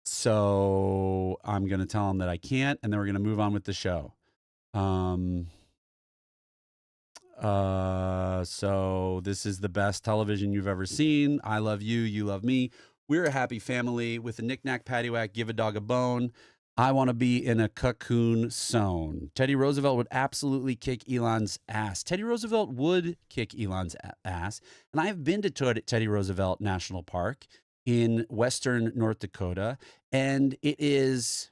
[SPEAKER 2] So I'm going to tell him that I can't, and then we're going to move on with the show. So this is the best television you've ever seen. I love you. You love me. We're a happy family with a knick-knack, paddywhack, give a dog a bone. I want to be in a cocoon zone. Teddy Roosevelt would absolutely kick Elon's ass. Teddy Roosevelt would kick Elon's ass. And I have been to Teddy Roosevelt National Park in western North Dakota. And it is,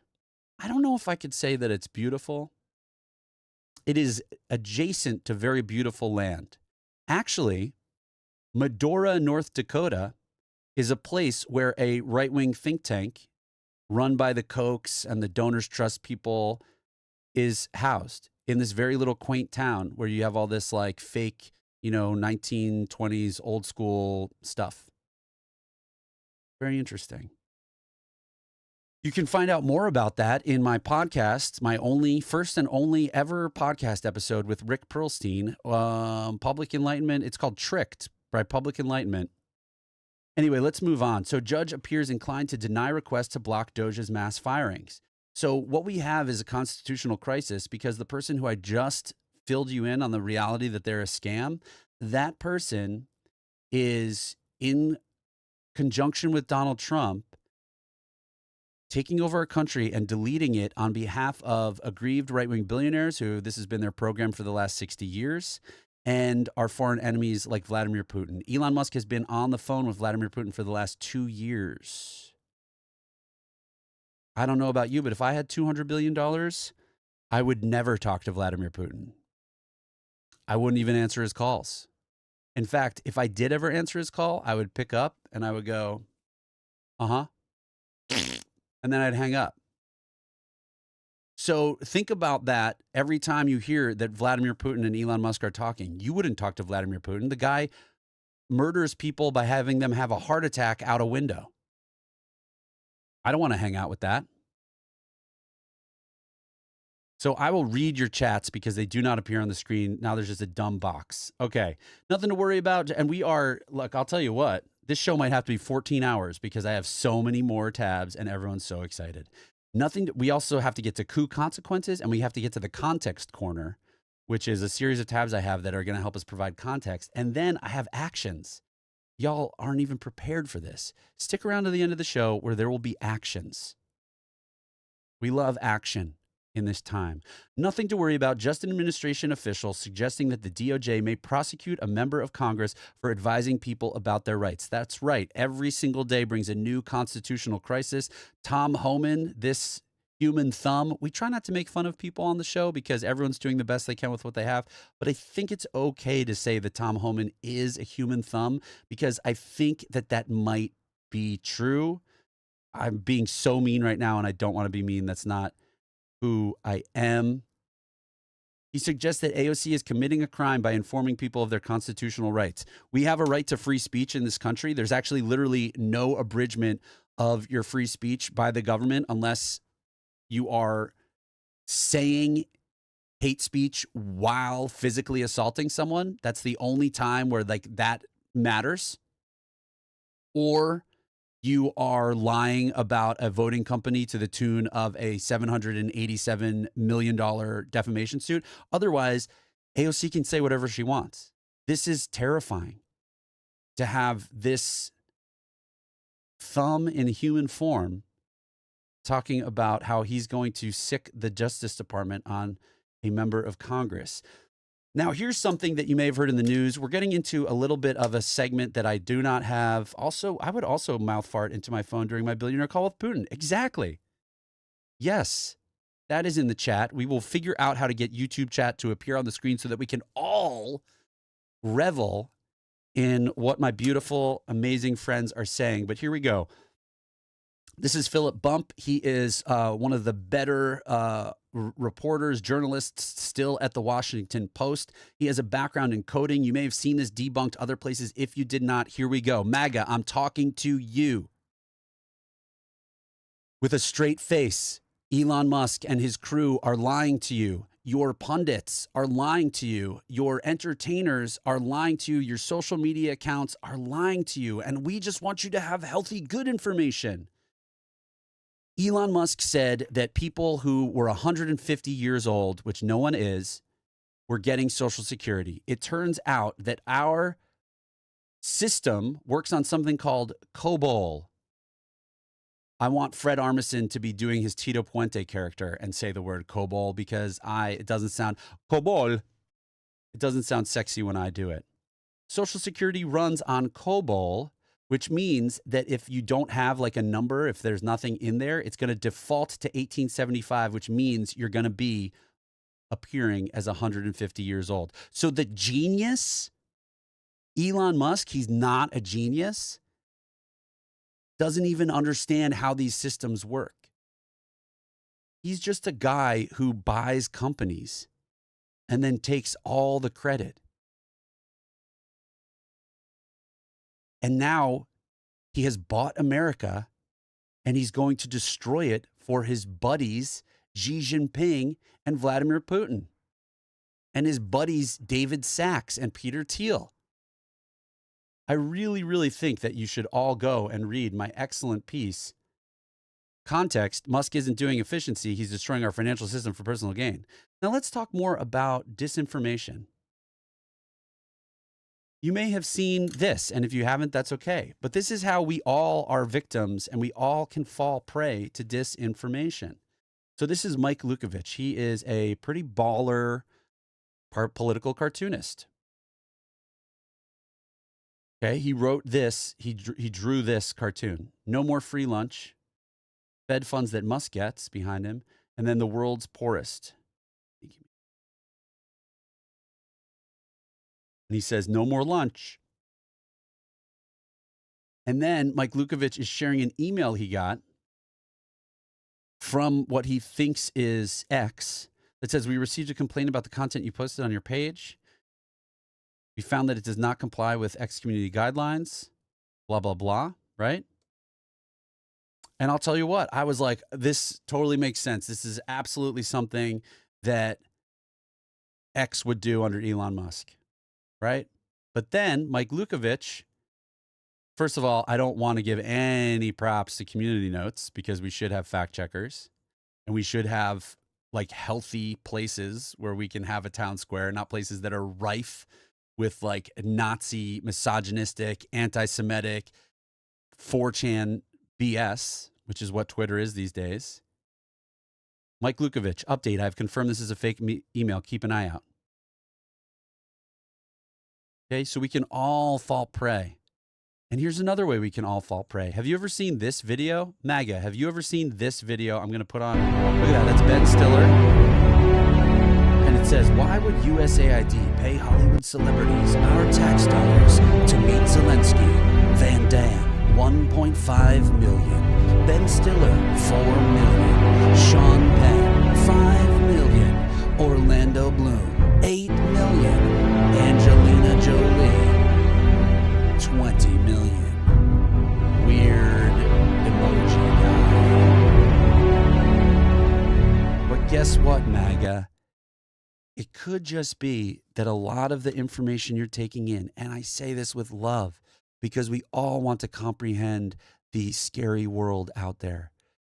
[SPEAKER 2] I don't know if I could say that it's beautiful. It is adjacent to very beautiful land. Actually, Medora, North Dakota is a place where a right-wing think tank run by the Kochs and the Donors Trust people is housed in this very little quaint town where you have all this fake, 1920s old school stuff. Very interesting. You can find out more about that in my podcast, my first and only ever podcast episode with Rick Perlstein, Public Enlightenment. It's called Tricked by Public Enlightenment. Anyway, let's move on. So judge appears inclined to deny request to block Doge's mass firings. So what we have is a constitutional crisis because the person who I just filled you in on the reality that they're a scam, that person is in conjunction with Donald Trump taking over our country and deleting it on behalf of aggrieved right-wing billionaires who this has been their program for the last 60 years and our foreign enemies like Vladimir Putin. Elon Musk has been on the phone with Vladimir Putin for the last 2 years. I don't know about you, but if I had $200 billion, I would never talk to Vladimir Putin. I wouldn't even answer his calls. In fact, if I did ever answer his call, I would pick up and I would go, uh-huh. And then I'd hang up. So think about that every time you hear that Vladimir Putin and Elon Musk are talking. You wouldn't talk to Vladimir Putin. The guy murders people by having them have a heart attack out a window. I don't want to hang out with that. So I will read your chats because they do not appear on the screen. Now there's just a dumb box. Okay, nothing to worry about. And we are, look, I'll tell you what, this show might have to be 14 hours because I have so many more tabs and everyone's so excited. We also have to get to coup consequences and we have to get to the context corner, which is a series of tabs I have that are going to help us provide context. And then I have actions. Y'all aren't even prepared for this. Stick around to the end of the show where there will be actions. We love action in this time. Nothing to worry about, just an administration official suggesting that the DOJ may prosecute a member of Congress for advising people about their rights. That's right. Every single day brings a new constitutional crisis. Tom Homan, this human thumb. We try not to make fun of people on the show because everyone's doing the best they can with what they have. But I think it's okay to say that Tom Homan is a human thumb because I think that that might be true. I'm being so mean right now and I don't want to be mean. That's not who I am. He suggests that AOC is committing a crime by informing people of their constitutional rights. We have a right to free speech in this country. There's actually literally no abridgment of your free speech by the government unless you are saying hate speech while physically assaulting someone. That's the only time where like that matters. Or you are lying about a voting company to the tune of a $787 million defamation suit. Otherwise, AOC can say whatever she wants. This is terrifying to have this thumb in human form talking about how he's going to sick the Justice Department on a member of Congress. Now, here's something that you may have heard in the news. We're getting into a little bit of a segment that I do not have. Also, I would also mouth fart into my phone during my billionaire call with Putin. Exactly. Yes, that is in the chat. We will figure out how to get YouTube chat to appear on the screen so that we can all revel in what my beautiful, amazing friends are saying. But here we go. This is Philip Bump. He is one of the better reporters, journalists still at the Washington Post. He has a background in coding. You may have seen this debunked other places. If you did not, here we go. MAGA, I'm talking to you. With a straight face, Elon Musk and his crew are lying to you. Your pundits are lying to you. Your entertainers are lying to you. Your social media accounts are lying to you. And we just want you to have healthy, good information. Elon Musk said that people who were 150 years old, which no one is, were getting Social Security. It turns out that our system works on something called COBOL. I want Fred Armisen to be doing his Tito Puente character and say the word COBOL because it doesn't sound COBOL. It doesn't sound sexy when I do it. Social Security runs on COBOL, which means that if you don't have like a number, if there's nothing in there, it's going to default to 1875, which means you're going to be appearing as 150 years old. So the genius, Elon Musk, he's not a genius, doesn't even understand how these systems work. He's just a guy who buys companies and then takes all the credit. And now he has bought America and he's going to destroy it for his buddies, Xi Jinping and Vladimir Putin, and his buddies, David Sachs and Peter Thiel. I really, really think that you should all go and read my excellent piece. Context, Musk isn't doing efficiency. He's destroying our financial system for personal gain. Now let's talk more about disinformation. You may have seen this, and if you haven't, that's okay. But this is how we all are victims, and we all can fall prey to disinformation. So this is Mike Lukovich. He is a pretty baller political cartoonist. Okay, he wrote this, he drew this cartoon. No more free lunch, Fed funds that Musk gets behind him, and then the world's poorest. And he says, no more lunch. And then Mike Lukovich is sharing an email he got from what he thinks is X that says, we received a complaint about the content you posted on your page. We found that it does not comply with X community guidelines, blah, blah, blah, right? And I'll tell you what, I was like, this totally makes sense. This is absolutely something that X would do under Elon Musk, right? But then Mike Lukovich, first of all, I don't want to give any props to community notes because we should have fact checkers and we should have like healthy places where we can have a town square, not places that are rife with like Nazi, misogynistic, anti-Semitic, 4chan BS, which is what Twitter is these days. Mike Lukovich, update. I've confirmed this is a fake email. Keep an eye out. Okay, so we can all fall prey. And here's another way we can all fall prey. Have you ever seen this video? MAGA, have you ever seen this video? I'm going to put on, look at that, that's Ben Stiller. And it says, why would USAID pay Hollywood celebrities our tax dollars to meet Zelensky? Van Damme, 1.5 million. Ben Stiller, 4 million. Sean Penn, 5 million. Orlando Bloom, 8 million. Angelina Jolie, 20 million. Weird emoji guy. But guess what, MAGA? It could just be that a lot of the information you're taking in, and I say this with love, because we all want to comprehend the scary world out there,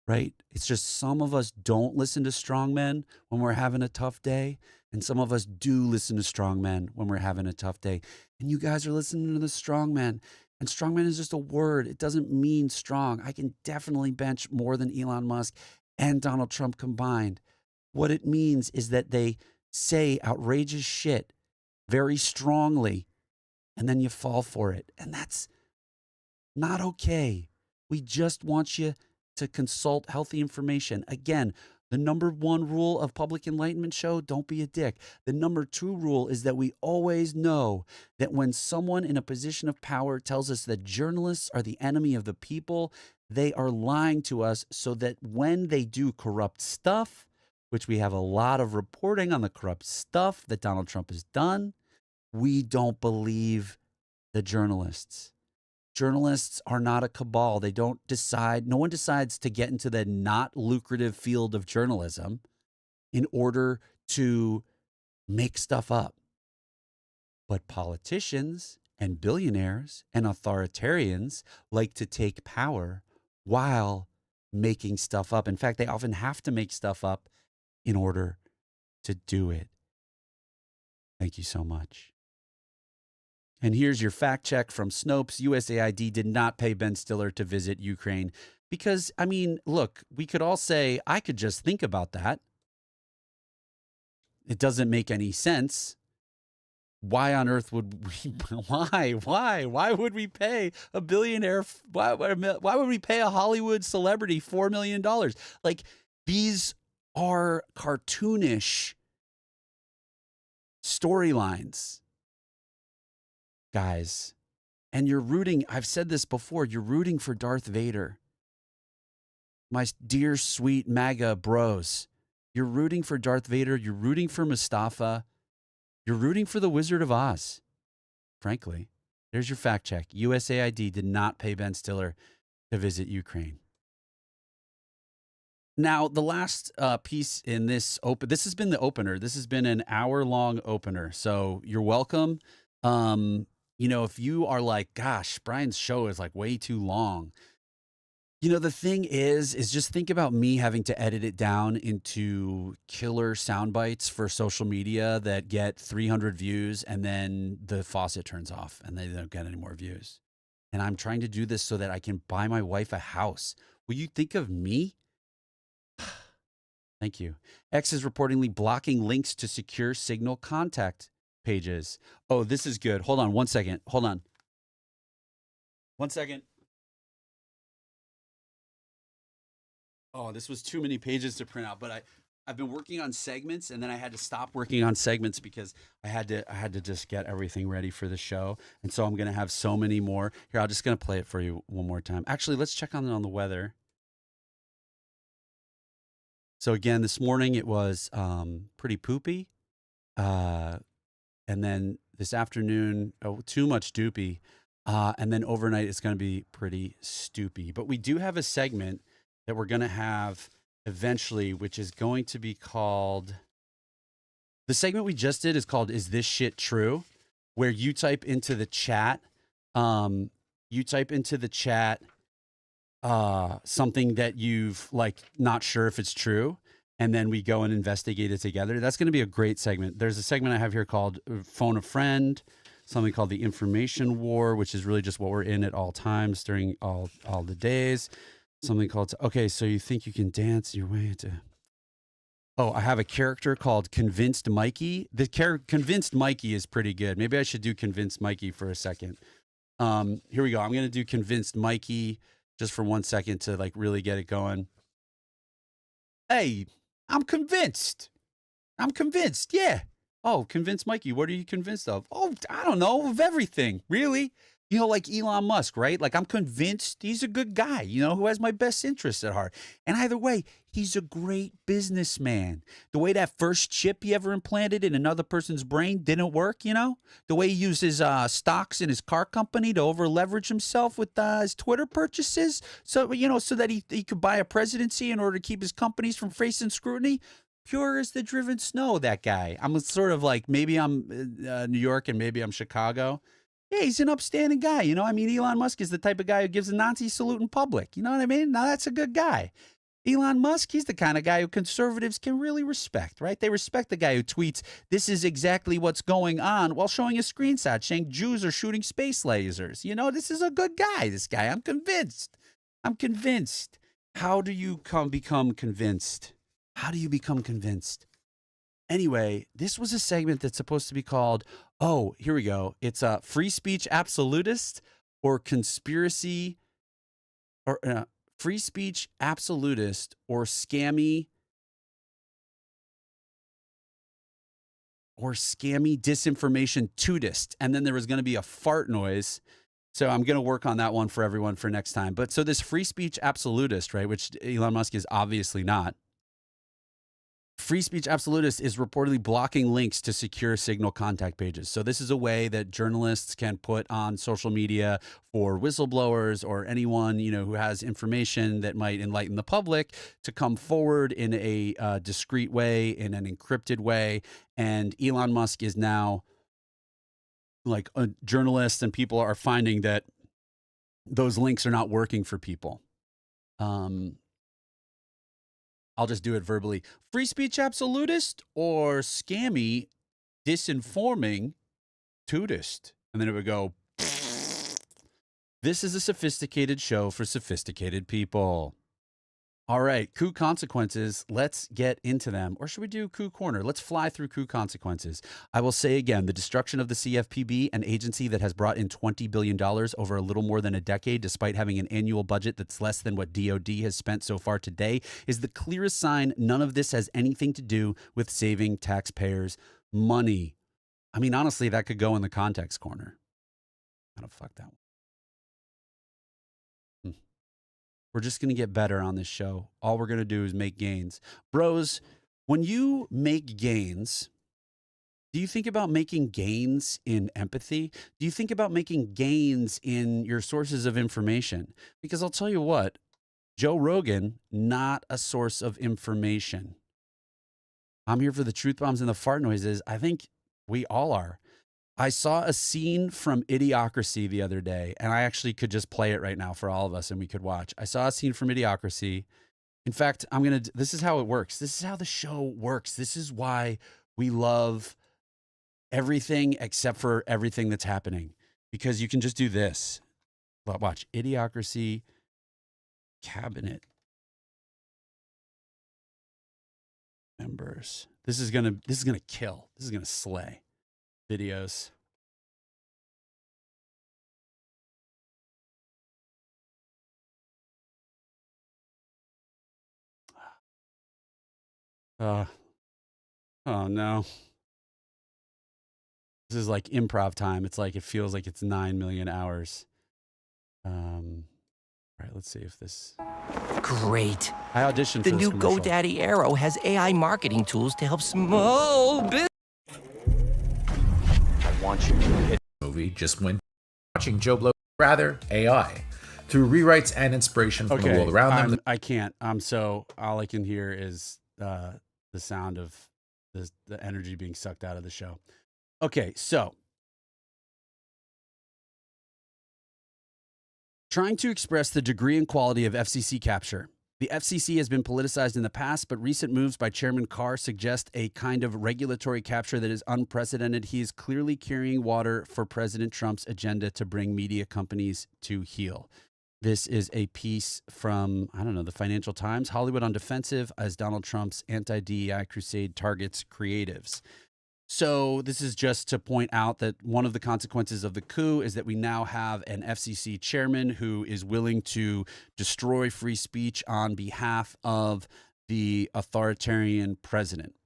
[SPEAKER 2] right? It's just some of us don't listen to strongmen when we're having a tough day, and some of us do listen to strongmen when we're having a tough day. And you guys are listening to the strongman, and strongman is just a word. It doesn't mean strong. I can definitely bench more than Elon Musk and Donald Trump combined. What it means is that they say outrageous shit very strongly, and then you fall for it. And that's not okay. We just want you to consult healthy information. Again, the number one rule of Public Enlightenment Show, don't be a dick. The number two rule is that we always know that when someone in a position of power tells us that journalists are the enemy of the people, they are lying to us so that when they do corrupt stuff, which we have a lot of reporting on the corrupt stuff that Donald Trump has done, we don't believe the journalists. Journalists are not a cabal. They don't decide. No one decides to get into the not lucrative field of journalism in order to make stuff up. But politicians and billionaires and authoritarians like to take power while making stuff up. In fact, they often have to make stuff up in order to do it. Thank you so much. And here's your fact check from Snopes. USAID did not pay Ben Stiller to visit Ukraine because, I mean, look, we could all say, I could just think about that. It doesn't make any sense. Why on earth would we, why would we pay a billionaire, why would we pay a Hollywood celebrity $4 million? Like, these are cartoonish storylines, guys. And you're rooting, I've said this before, you're rooting for Darth Vader. My dear, sweet MAGA bros, you're rooting for Darth Vader. You're rooting for Mustafa. You're rooting for the Wizard of Oz. Frankly, there's your fact check. USAID did not pay Ben Stiller to visit Ukraine. Now, the last piece in this this has been the opener. This has been an hour-long opener, so you're welcome. if you are like, gosh, Brian's show is like way too long. The thing is just think about me having to edit it down into killer sound bites for social media that get 300 views and then the faucet turns off and they don't get any more views. And I'm trying to do this so that I can buy my wife a house. Will you think of me? Thank you. X is reportedly blocking links to secure Signal contact pages. Oh, this is good. Hold on 1 second. Hold on. 1 second. Oh, this was too many pages to print out, but I've been working on segments and then I had to stop working on segments because I had to just get everything ready for the show. And so I'm going to have so many more. Here, I'm just going to play it for you one more time. Actually, let's check on the weather. So again, this morning it was pretty poopy. And then this afternoon, too much doopy. And then overnight it's going to be pretty stoopy. But we do have a segment that we're going to have eventually, which is going to be called, the segment we just did is called Is This Shit True? Where you type into the chat, something that you've like not sure if it's true, and then we go and investigate it together. That's going to be a great segment. There's a segment I have here called Phone a Friend, something called the Information War, which is really just what we're in at all times during all the days. Something called, okay, so you think you can dance your way into... Oh, I have a character called Convinced Mikey. The Convinced Mikey is pretty good. Maybe I should do Convinced Mikey for a second. Here we go. I'm going to do Convinced Mikey just for 1 second to like really get it going. Hey, I'm convinced. Yeah. Oh, Convinced Mikey. What are you convinced of? Oh, I don't know, of everything. Really? Like Elon Musk, right? Like I'm convinced he's a good guy, who has my best interests at heart. And either way, he's a great businessman. The way that first chip he ever implanted in another person's brain didn't work, the way he uses stocks in his car company to over leverage himself with his Twitter purchases. So, so that he could buy a presidency in order to keep his companies from facing scrutiny. Pure as the driven snow, that guy. I'm sort of like, maybe I'm New York and maybe I'm Chicago. Yeah, he's an upstanding guy. Elon Musk is the type of guy who gives a Nazi salute in public. You know what I mean? Now that's a good guy. Elon Musk, he's the kind of guy who conservatives can really respect, right? They respect the guy who tweets, "This is exactly what's going on," while showing a screenshot saying Jews are shooting space lasers. This is a good guy, this guy. I'm convinced. How do you become convinced? How do you become convinced? Anyway, this was a segment that's supposed to be called, oh, here we go. It's a free speech absolutist or conspiracy, or free speech absolutist or scammy disinformation tootist. And then there was going to be a fart noise. So I'm going to work on that one for everyone for next time. But so this free speech absolutist, right, which Elon Musk is obviously not. Free speech absolutist is reportedly blocking links to secure Signal contact pages. So this is a way that journalists can put on social media for whistleblowers or anyone, who has information that might enlighten the public to come forward in a discreet way, in an encrypted way. And Elon Musk is now like a journalist, and people are finding that those links are not working for people. I'll just do it verbally. Free speech absolutist or scammy disinforming tootist. And then it would go, this is a sophisticated show for sophisticated people. All right, coup consequences. Let's get into them. Or should we do coup corner? Let's fly through coup consequences. I will say again, the destruction of the CFPB, an agency that has brought in $20 billion over a little more than a decade, despite having an annual budget that's less than what DOD has spent so far today, is the clearest sign none of this has anything to do with saving taxpayers' money. Honestly, that could go in the context corner. How to fuck that one. We're just going to get better on this show. All we're going to do is make gains. Bros, when you make gains, do you think about making gains in empathy? Do you think about making gains in your sources of information? Because I'll tell you what, Joe Rogan, not a source of information. I'm here for the truth bombs and the fart noises. I think we all are. I saw a scene from Idiocracy the other day, and I actually could just play it right now for all of us, and we could watch. I saw a scene from Idiocracy. In fact, this is how it works. This is how the show works. This is why we love everything except for everything that's happening, because you can just do this. Watch Idiocracy cabinet members. This is gonna kill. This is gonna slay. Videos. Oh no. This is like improv time. It's like, it feels like it's 9 million hours. All right, let's see if this.
[SPEAKER 3] Great.
[SPEAKER 2] I auditioned
[SPEAKER 3] The
[SPEAKER 2] for this
[SPEAKER 3] new
[SPEAKER 2] commercial.
[SPEAKER 3] GoDaddy Arrow has AI marketing tools to help small business.
[SPEAKER 4] I want you to hit
[SPEAKER 5] movie just when watching Joe Blow, rather AI, through rewrites and inspiration from the world around them.
[SPEAKER 2] I can't. So all I can hear is the sound of the energy being sucked out of the show. Okay, so trying to express the degree and quality of FCC capture. The FCC has been politicized in the past, but recent moves by Chairman Carr suggest a kind of regulatory capture that is unprecedented. He is clearly carrying water for President Trump's agenda to bring media companies to heel. This is a piece from, I don't know, the Financial Times. Hollywood on defensive as Donald Trump's anti-DEI crusade targets creatives. So this is just to point out that one of the consequences of the coup is that we now have an FCC chairman who is willing to destroy free speech on behalf of the authoritarian president.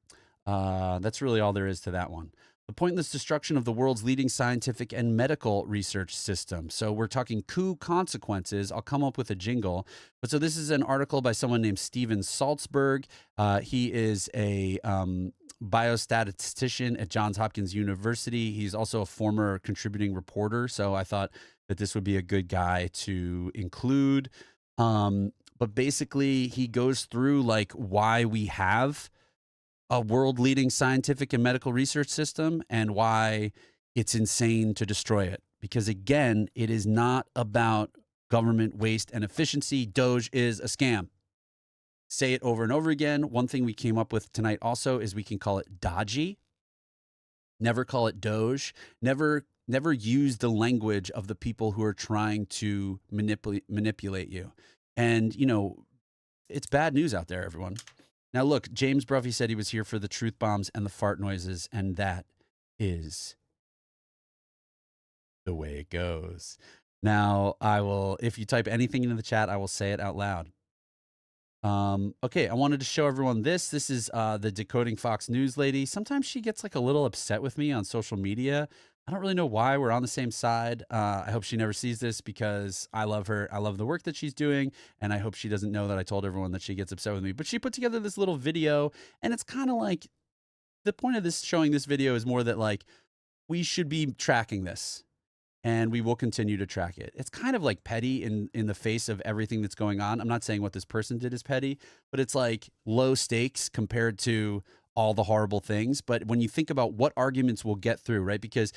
[SPEAKER 2] That's really all there is to that one. The pointless destruction of the world's leading scientific and medical research system. So we're talking coup consequences. I'll come up with a jingle. But so this is an article by someone named Steven Salzberg. He is a biostatistician at Johns Hopkins University. He's also a former contributing reporter. So I thought that this would be a good guy to include. But basically, he goes through like why we have a world-leading scientific and medical research system and why it's insane to destroy it. Because again, it is not about government waste and efficiency. Doge is a scam. Say it over and over again. One thing we came up with tonight also is we can call it dodgy. Never call it Doge. Never use the language of the people who are trying to manipulate you. And, you know, it's bad news out there, everyone. Now, look, James Bruffy said he was here for the truth bombs and the fart noises, and that is the way it goes. Now, I will, if you type anything into the chat, I will say it out loud. Okay, I wanted to show everyone this. This is the Decoding Fox News lady. Sometimes she gets like a little upset with me on social media. I don't really know why. We're on the same side. I hope she never sees this because I love her. I love the work that she's doing, and I hope she doesn't know that I told everyone that she gets upset with me. But she put together this little video, and it's kind of like the point of this showing this video is more that like we should be tracking this, and we will continue to track it. It's kind of like petty in the face of everything that's going on. I'm not saying what this person did is petty, but it's like low stakes compared to all the horrible things. But when you think about what arguments we'll get through, right? Because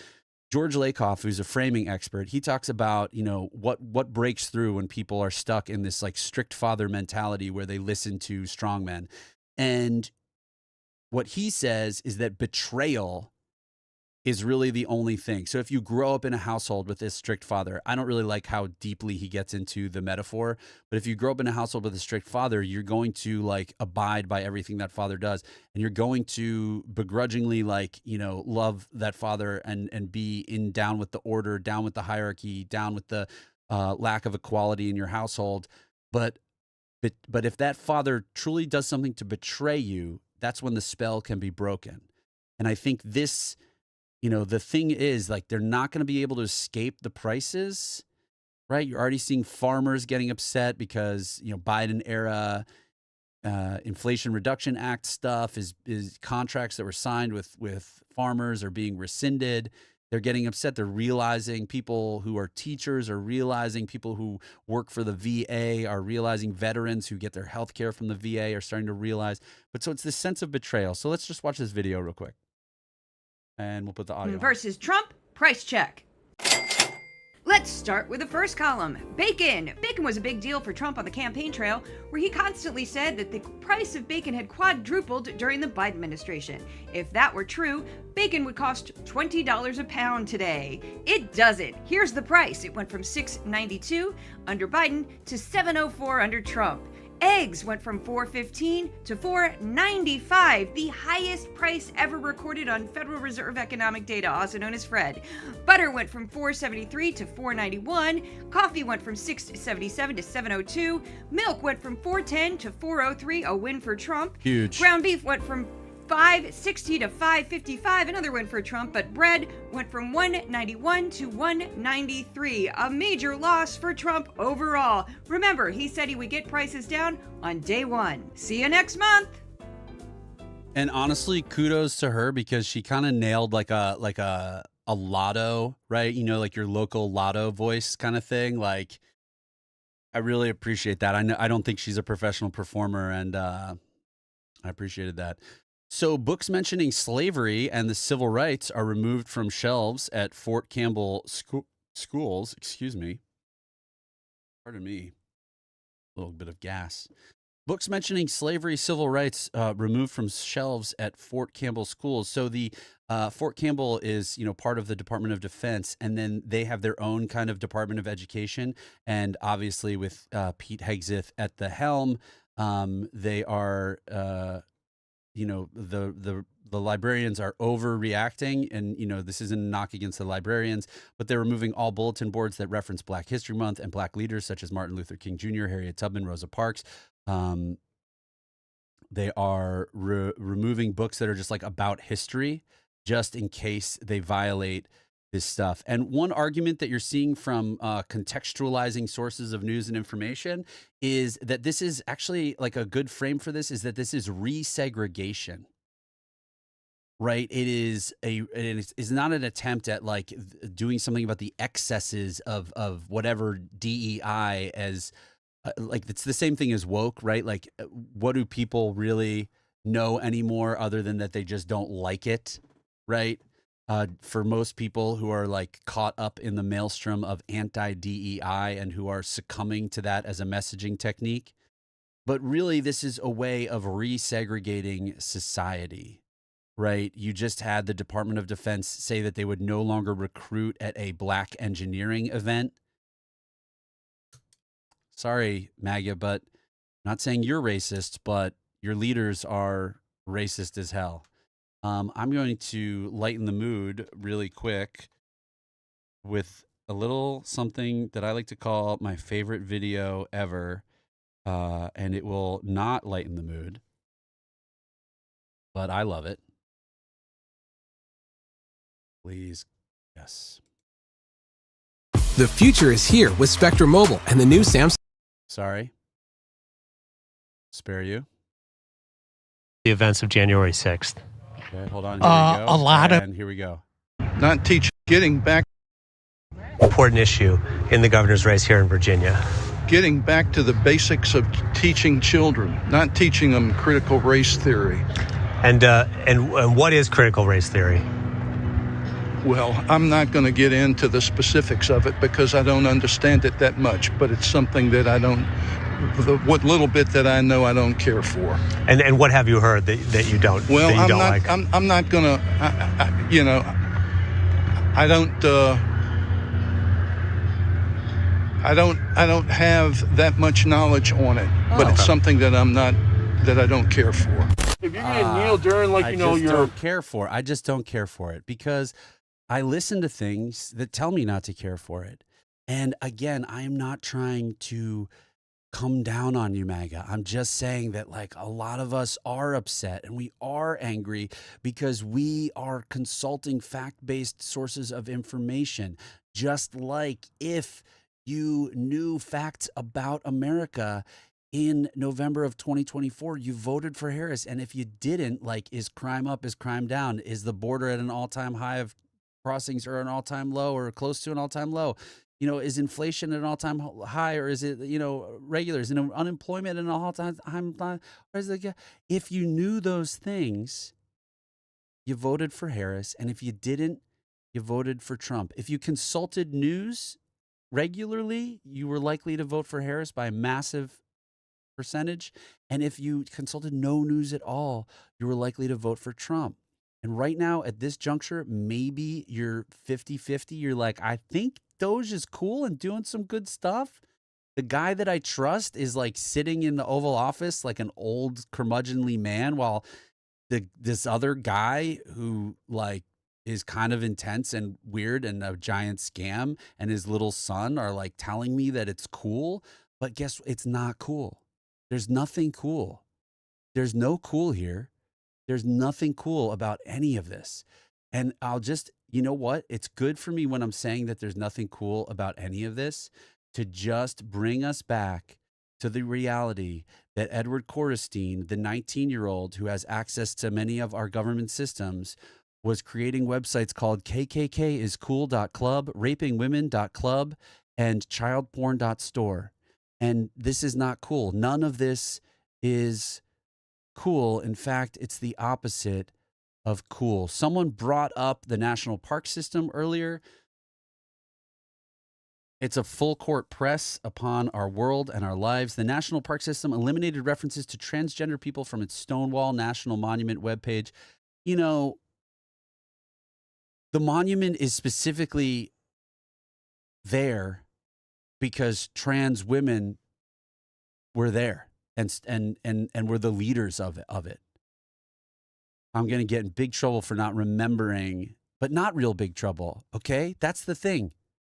[SPEAKER 2] George Lakoff, who's a framing expert, he talks about, you know, what breaks through when people are stuck in this like strict father mentality where they listen to strongmen. And what he says is that betrayal is really the only thing. So if you grow up in a household with this strict father, I don't really like how deeply he gets into the metaphor, but if you grow up in a household with a strict father, you're going to like abide by everything that father does. And you're going to begrudgingly like, you know, love that father and be down with the order, down with the hierarchy, down with the lack of equality in your household. But if that father truly does something to betray you, that's when the spell can be broken. And I think this, you know, the thing is like they're not going to be able to escape the prices, right? You're already seeing farmers getting upset because, you know, Biden era Inflation Reduction Act stuff is contracts that were signed with farmers are being rescinded. They're getting upset. They're realizing people who are teachers are realizing, people who work for the VA are realizing, veterans who get their health care from the VA are starting to realize. But so it's this sense of betrayal. So let's just watch this video real quick. And we'll put the audio on.
[SPEAKER 6] Versus Trump,
[SPEAKER 4] Price check. Let's start with the first column. Bacon. Bacon was a big deal for Trump on the campaign trail, where he constantly said that the price of bacon had quadrupled during the Biden administration. If that were true, bacon would cost $20 a pound today. It doesn't. Here's the price. It went from $6.92 under Biden to $7.04 under Trump. Eggs went from $4.15 to $4.95, the highest price ever recorded on Federal Reserve economic data, also known as FRED. Butter went from $4.73 to $4.91. Coffee went from $6.77 to $7.02. Milk went from $4.10 to $4.03, a win for Trump.
[SPEAKER 2] Huge.
[SPEAKER 4] Ground beef went from $5.60 to $5.55, another win for Trump, but bread went from $1.91 to $1.93, a major loss for Trump overall. Remember, he said he would get prices down on day one. See you next month.
[SPEAKER 2] And honestly, kudos to her, because she kind of nailed like a lotto, right? You know, like your local lotto voice kind of thing. Like, I really appreciate that. I don't think she's a professional performer, and I appreciated that. So books mentioning slavery and the civil rights are removed from shelves at Fort Campbell schools. Excuse me. Pardon me. A little bit of gas. Books mentioning slavery, civil rights removed from shelves at Fort Campbell schools. So the Fort Campbell is, part of the Department of Defense, and then they have their own kind of Department of Education. And obviously with Pete Hegseth at the helm, they are... the librarians are overreacting, and this isn't a knock against the librarians, but they're removing all bulletin boards that reference Black History Month and Black leaders such as Martin Luther King Jr., Harriet Tubman, Rosa Parks. They are removing books that are just like about history, just in case they violate this stuff. And one argument that you're seeing from contextualizing sources of news and information is that this is actually like a good frame for this, is that this is resegregation, right? It is not an attempt at like doing something about the excesses of whatever DEI as like, it's the same thing as woke, right? Like, what do people really know anymore other than that they just don't like it, right? For most people who are like caught up in the maelstrom of anti-DEI and who are succumbing to that as a messaging technique. But really, this is a way of resegregating society, right? You just had the Department of Defense say that they would no longer recruit at a Black engineering event. Sorry, MAGA, but not saying you're racist, but your leaders are racist as hell. I'm going to lighten the mood really quick with a little something that I like to call my favorite video ever, and it will not lighten the mood, but I love it. Please, yes.
[SPEAKER 6] The future is here with Spectrum Mobile and the new Samsung.
[SPEAKER 2] Sorry. Spare you.
[SPEAKER 7] The events of January 6th.
[SPEAKER 2] Okay, hold on. Here we go.
[SPEAKER 7] A lot of...
[SPEAKER 2] And here we go.
[SPEAKER 8] Not teaching, getting back.
[SPEAKER 7] Important issue in the governor's race here in Virginia.
[SPEAKER 8] Getting back to the basics of teaching children, not teaching them critical race theory.
[SPEAKER 7] And what is critical race theory?
[SPEAKER 8] Well, I'm not going to get into the specifics of it because I don't understand it that much, but it's something that what little bit that I know I don't care for.
[SPEAKER 7] And what have you heard that you don't?
[SPEAKER 8] Well,
[SPEAKER 7] that you don't
[SPEAKER 8] like? I'm not gonna. I don't have that much knowledge on it, but it's something that I don't care for.
[SPEAKER 9] If you're gonna kneel during
[SPEAKER 2] I just don't care for it because I listen to things that tell me not to care for it. And again, I am not trying to come down on you, MAGA. I'm just saying that like a lot of us are upset and we are angry because we are consulting fact-based sources of information. Just like if you knew facts about America in November of 2024, you voted for Harris. And if you didn't, like, is crime up, is crime down? Is the border at an all-time high of crossings or an all-time low or close to an all-time low? Is inflation at an all-time high, or is it, regular? Is unemployment at an all-time high? Or is it, if you knew those things, you voted for Harris. And if you didn't, you voted for Trump. If you consulted news regularly, you were likely to vote for Harris by a massive percentage. And if you consulted no news at all, you were likely to vote for Trump. And right now, at this juncture, maybe you're 50-50. You're like, I think Doge is cool and doing some good stuff. The guy that I trust is like sitting in the Oval Office like an old curmudgeonly man, while this other guy who like is kind of intense and weird and a giant scam, and his little son are like telling me that it's cool. But guess it's not cool. There's nothing cool. There's no cool here. There's nothing cool about any of this. And I'll just, you know what? It's good for me when I'm saying that there's nothing cool about any of this to just bring us back to the reality that Edward Korestein, the 19-year-old who has access to many of our government systems, was creating websites called kkkiscool.club, rapingwomen.club, and childporn.store. And this is not cool. None of this is cool. In fact, it's the opposite of cool. Someone brought up the national park system earlier. It's a full court press upon our world and our lives. The national park system eliminated references to transgender people from its Stonewall National Monument webpage. You know, the monument is specifically there because trans women were there and were the leaders of it. I'm going to get in big trouble for not remembering, but not real big trouble. Okay. That's the thing.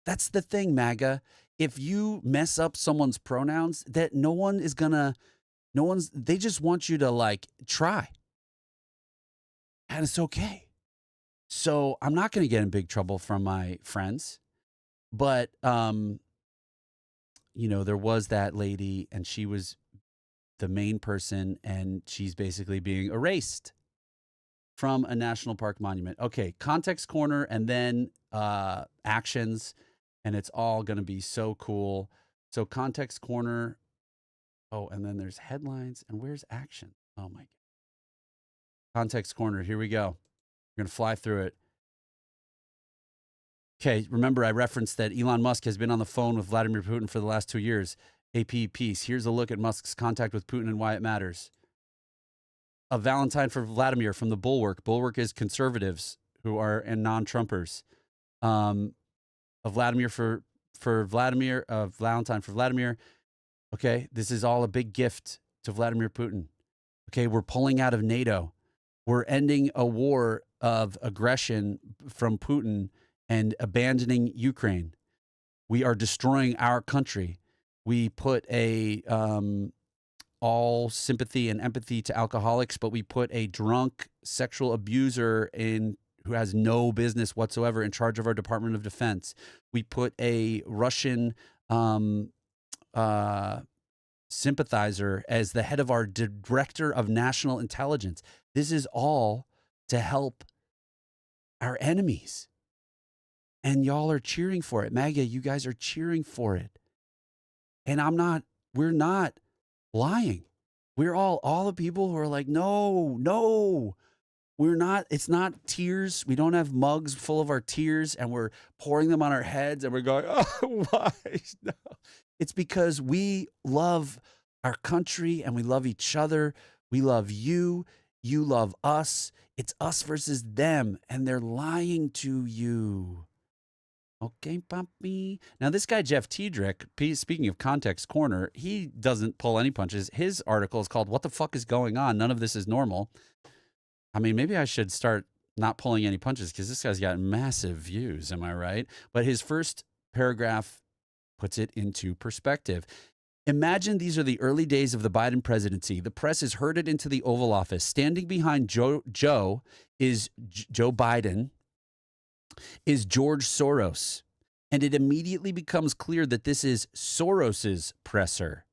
[SPEAKER 2] That's the thing, MAGA. If you mess up someone's pronouns, that they just want you to like try. And it's okay. So I'm not going to get in big trouble from my friends, but, you know, there was that lady and she was the main person and she's basically being erased from a national park monument. Okay. Context corner and then, actions, and it's all going to be so cool. So context corner. Oh, and then there's headlines and where's action? Oh my God. Context corner. Here we go. We're going to fly through it. Okay, remember I referenced that Elon Musk has been on the phone with Vladimir Putin for the last 2 years. AP piece. Here's a look at Musk's contact with Putin and why it matters. A Valentine for Vladimir from the Bulwark. Bulwark is conservatives who are and non-Trumpers. A Vladimir for Vladimir. A Valentine for Vladimir. Okay, this is all a big gift to Vladimir Putin. Okay, we're pulling out of NATO. We're ending a war of aggression from Putin and abandoning Ukraine. We are destroying our country. We put all sympathy and empathy to alcoholics, but we put a drunk sexual abuser who has no business whatsoever in charge of our Department of Defense. We put a Russian sympathizer as the head of our Director of National Intelligence. This is all to help our enemies. And y'all are cheering for it. MAGA, you guys are cheering for it. And we're not lying. We're all the people who are like, no, we're not, it's not tears. We don't have mugs full of our tears and we're pouring them on our heads and we're going, oh, why? No. It's because we love our country and we love each other. We love you. You love us. It's us versus them. And they're lying to you. Okay, Poppy. Now, this guy, Jeff Tiedrick, speaking of Context Corner, he doesn't pull any punches. His article is called, What the Fuck is Going On? None of this is normal. I mean, maybe I should start not pulling any punches because this guy's got massive views. Am I right? But his first paragraph puts it into perspective. Imagine these are the early days of the Biden presidency. The press is herded into the Oval Office. Standing behind Joe Biden is George Soros. And it immediately becomes clear that this is Soros's presser.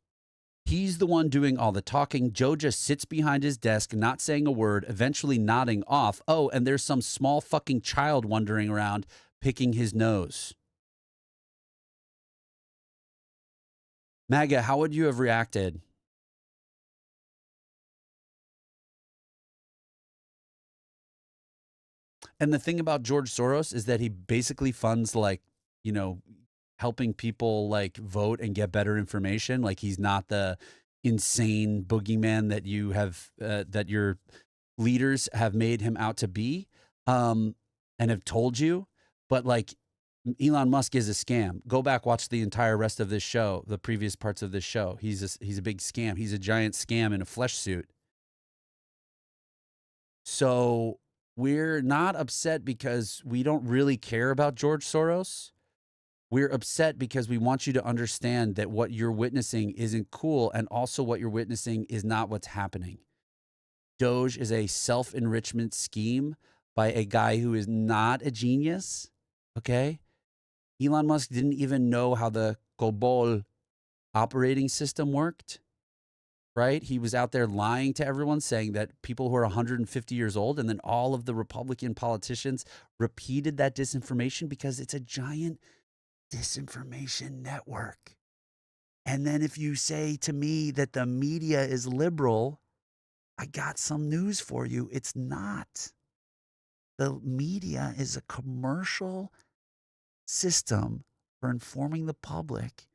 [SPEAKER 2] He's the one doing all the talking. Joe just sits behind his desk, not saying a word, eventually nodding off. Oh, and there's some small fucking child wandering around picking his nose. MAGA, how would you have reacted? And the thing about George Soros is that he basically funds like, you know, helping people like vote and get better information. Like he's not the insane boogeyman that you have, that your leaders have made him out to be, and have told you. But like Elon Musk is a scam. Go back, watch the entire rest of this show, the previous parts of this show. He's a big scam. He's a giant scam in a flesh suit. So we're not upset because we don't really care about George Soros. We're upset because we want you to understand that what you're witnessing isn't cool, and also what you're witnessing is not what's happening. Doge is a self-enrichment scheme by a guy who is not a genius, okay? Elon Musk didn't even know how the COBOL operating system worked, right? He was out there lying to everyone, saying that people who are 150 years old, and then all of the Republican politicians repeated that disinformation because it's a giant disinformation network. And then if you say to me that the media is liberal, I got some news for you. It's not. The media is a commercial system for informing the public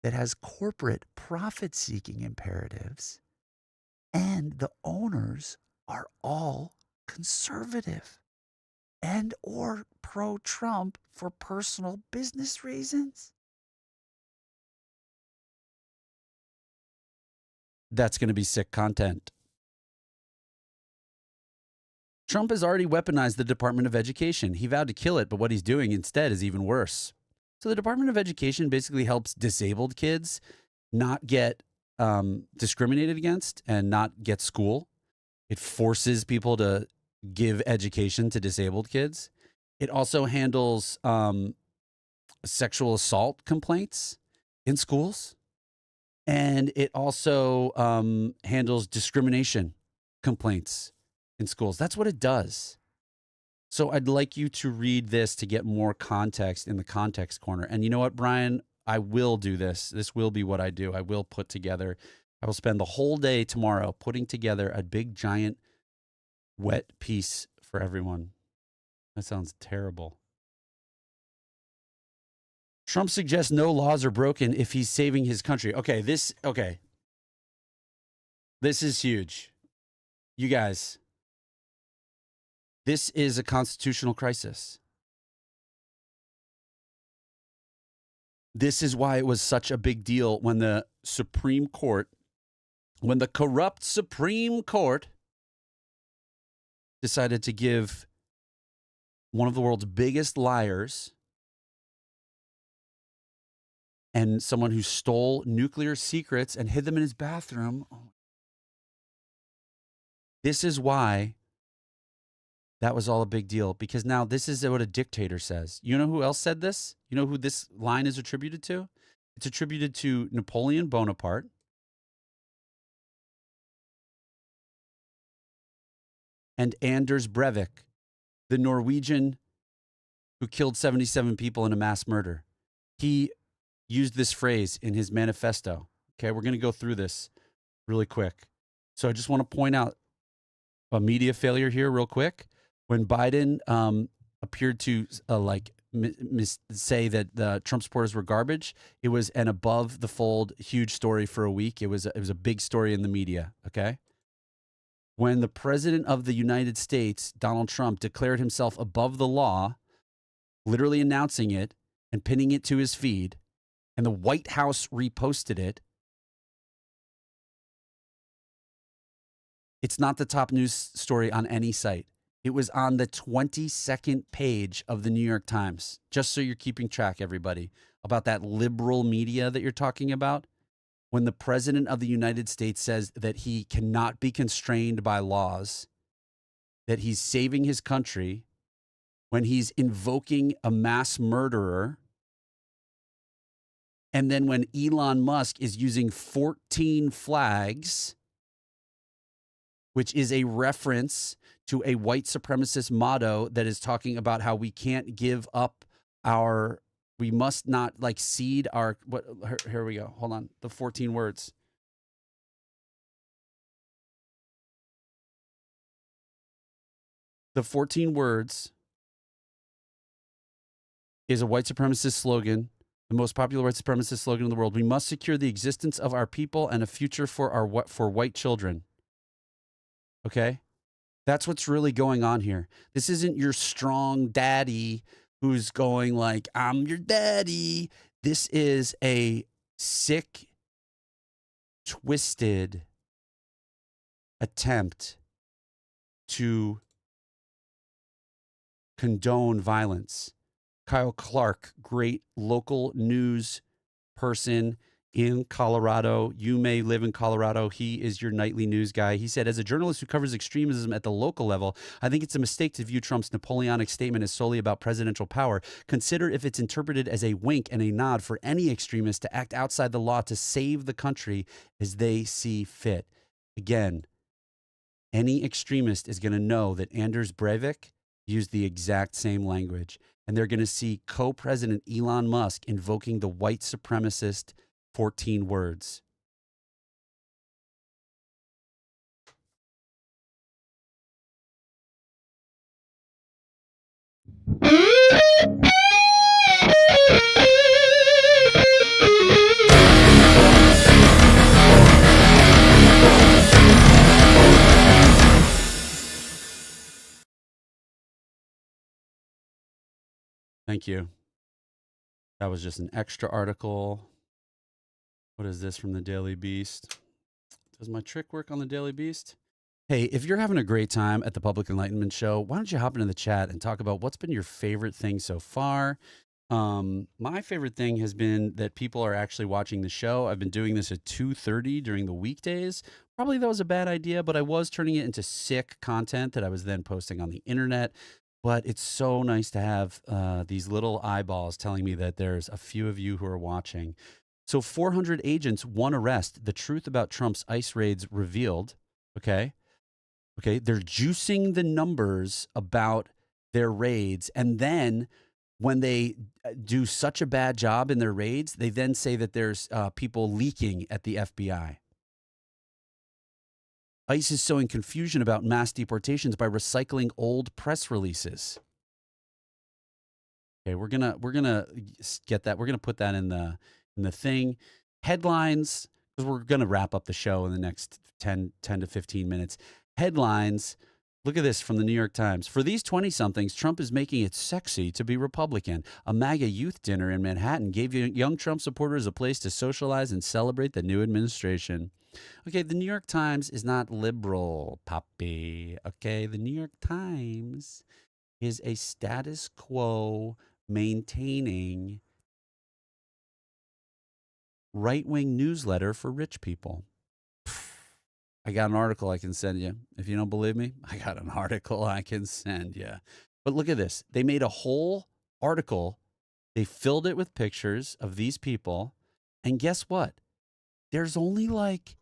[SPEAKER 2] that has corporate profit-seeking imperatives, and the owners are all conservative and or pro-Trump for personal business reasons. That's going to be sick content. Trump has already weaponized the Department of Education. He vowed to kill it, but what he's doing instead is even worse. So the Department of Education basically helps disabled kids not get discriminated against and not get school. It forces people to give education to disabled kids. It also handles sexual assault complaints in schools. And it also handles discrimination complaints in schools. That's what it does. So I'd like you to read this to get more context in the context corner. And you know what, Brian? I will do this. This will be what I do. I will spend the whole day tomorrow putting together a big, giant, wet piece for everyone. That sounds terrible. Trump suggests no laws are broken if he's saving his country. This is huge. You guys, this is a constitutional crisis. This is why it was such a big deal when the corrupt Supreme Court decided to give one of the world's biggest liars and someone who stole nuclear secrets and hid them in his bathroom. This is why that was all a big deal, because now this is what a dictator says. You know who else said this? You know who this line is attributed to? It's attributed to Napoleon Bonaparte. And Anders Breivik, the Norwegian who killed 77 people in a mass murder. He used this phrase in his manifesto. Okay, we're going to go through this really quick. So I just want to point out a media failure here real quick. When Biden appeared to say that the Trump supporters were garbage, it was an above the fold huge story for a week. It was a big story in the media, okay? When the president of the United States, Donald Trump, declared himself above the law, literally announcing it and pinning it to his feed, and the White House reposted it, it's not the top news story on any site. It was on the 22nd page of the New York Times, just so you're keeping track, everybody, about that liberal media that you're talking about. When the president of the United States says that he cannot be constrained by laws, that he's saving his country, when he's invoking a mass murderer, and then when Elon Musk is using 14 flags, which is a reference to a white supremacist motto that is talking about how we can't give up we must not cede our, here we go. Hold on. The 14 words. The 14 words is a white supremacist slogan, the most popular white supremacist slogan in the world. We must secure the existence of our people and a future for white children. Okay? That's what's really going on here. This isn't your strong daddy who's going like, I'm your daddy. This is a sick, twisted attempt to condone violence. Kyle Clark, great local news person in Colorado. You may live in Colorado. He is your nightly news guy. He said, as a journalist who covers extremism at the local level, I think it's a mistake to view Trump's Napoleonic statement as solely about presidential power. Consider if it's interpreted as a wink and a nod for any extremist to act outside the law to save the country as they see fit. Again, any extremist is going to know that Anders Breivik used the exact same language. And they're going to see co-president Elon Musk invoking the white supremacist 14 words. Thank you. That was just an extra article. What is this from the Daily Beast? Does my trick work on the Daily Beast? Hey, if you're having a great time at the Public Enlightenment Show, why don't you hop into the chat and talk about what's been your favorite thing so far? My favorite thing has been that people are actually watching the show. I've been doing this at 2:30 during the weekdays. Probably that was a bad idea, but I was turning it into sick content that I was then posting on the internet. But it's so nice to have these little eyeballs telling me that there's a few of you who are watching. So 400 agents, one arrest. The truth about Trump's ICE raids revealed. Okay. They're juicing the numbers about their raids. And then when they do such a bad job in their raids, they then say that there's people leaking at the FBI. ICE is sowing confusion about mass deportations by recycling old press releases. Okay, we're gonna get that. We're gonna put that in the thing. Headlines, because we're gonna wrap up the show in the next 10 to 15 minutes. Headlines. Look at this from the New York Times. For these 20-somethings, Trump is making it sexy to be Republican. A MAGA youth dinner in Manhattan gave young Trump supporters a place to socialize and celebrate the new administration. Okay, the New York Times is not liberal, Poppy. Okay, the New York Times is a status quo maintaining right-wing newsletter for rich people. I got an article I can send you. If you don't believe me, I got an article I can send you. But look at this. They made a whole article. They filled it with pictures of these people. And guess what? There's only like,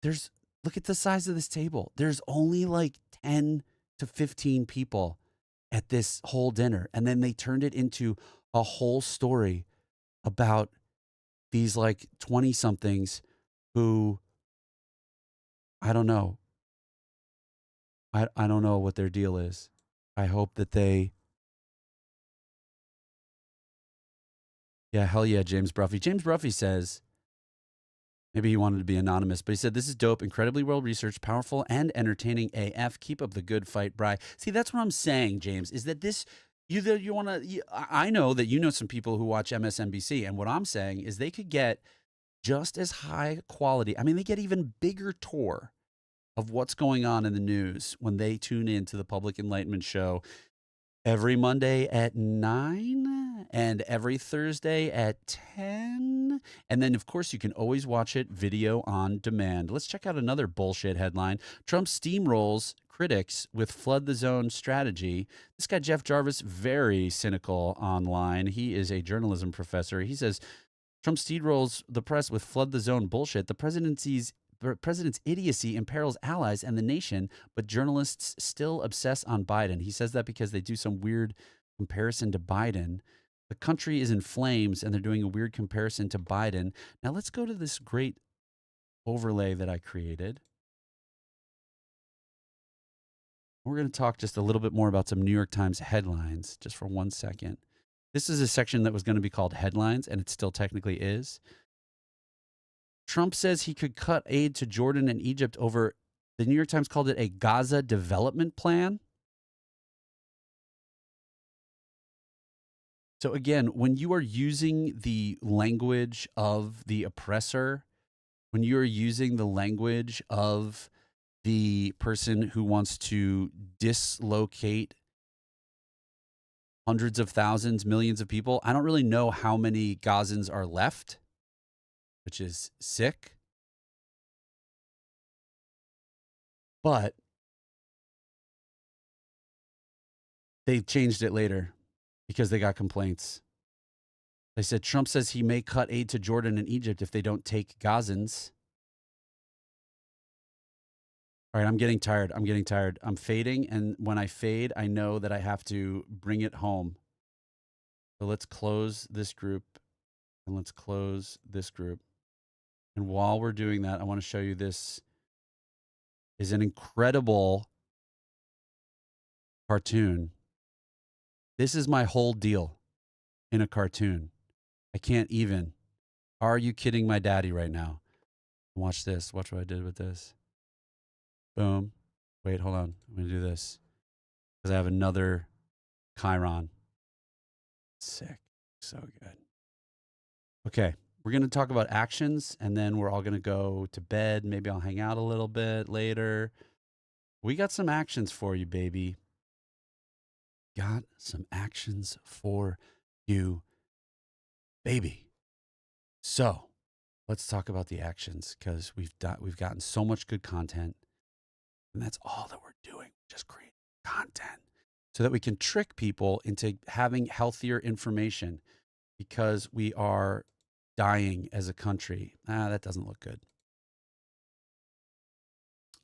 [SPEAKER 2] look at the size of this table. There's only like 10 to 15 people at this whole dinner. And then they turned it into a whole story about these like 20-somethings who, I don't know. I don't know what their deal is. I hope that they... Yeah, hell yeah, James Bruffy. James Bruffy says, maybe he wanted to be anonymous, but he said, this is dope, incredibly well-researched, powerful, and entertaining AF. Keep up the good fight, Bri. See, that's what I'm saying, James, is that this... You want to... I know that you know some people who watch MSNBC, and what I'm saying is they could get just as high quality... I mean, they get even bigger tour of what's going on in the news when they tune in to the Public Enlightenment Show every Monday at 9 and every Thursday at 10. And then, of course, you can always watch it video on demand. Let's check out another bullshit headline. Trump steamrolls critics with flood the zone strategy. This guy, Jeff Jarvis, very cynical online. He is a journalism professor. He says, Trump steamrolls the press with flood the zone bullshit. The president's idiocy imperils allies and the nation, but journalists still obsess on Biden. He says that because they do some weird comparison to Biden. The country is in flames, and they're doing a weird comparison to Biden. Now, let's go to this great overlay that I created. We're going to talk just a little bit more about some New York Times headlines just for 1 second. This is a section that was going to be called headlines, and it still technically is. Trump says he could cut aid to Jordan and Egypt over, the New York Times called it a Gaza development plan. So again, when you are using the language of the oppressor, when you are using the language of the person who wants to dislocate hundreds of thousands, millions of people, I don't really know how many Gazans are left, which is sick. But they changed it later because they got complaints. They said Trump says he may cut aid to Jordan and Egypt if they don't take Gazans. All right, I'm getting tired. I'm fading, and when I fade, I know that I have to bring it home. So let's close this group, and let's close this group. And while we're doing that, I want to show you this is an incredible cartoon. This is my whole deal in a cartoon. I can't even. Are you kidding my daddy right now? Watch this. Watch what I did with this. Boom. Wait, hold on. I'm going to do this because I have another Chiron. Sick. So good. Okay. We're going to talk about actions, and then we're all going to go to bed. Maybe I'll hang out a little bit later. We got some actions for you, baby. Got some actions for you, baby. So let's talk about the actions because we've gotten so much good content. And that's all that we're doing, just create content so that we can trick people into having healthier information because we are dying as a country. That doesn't look good.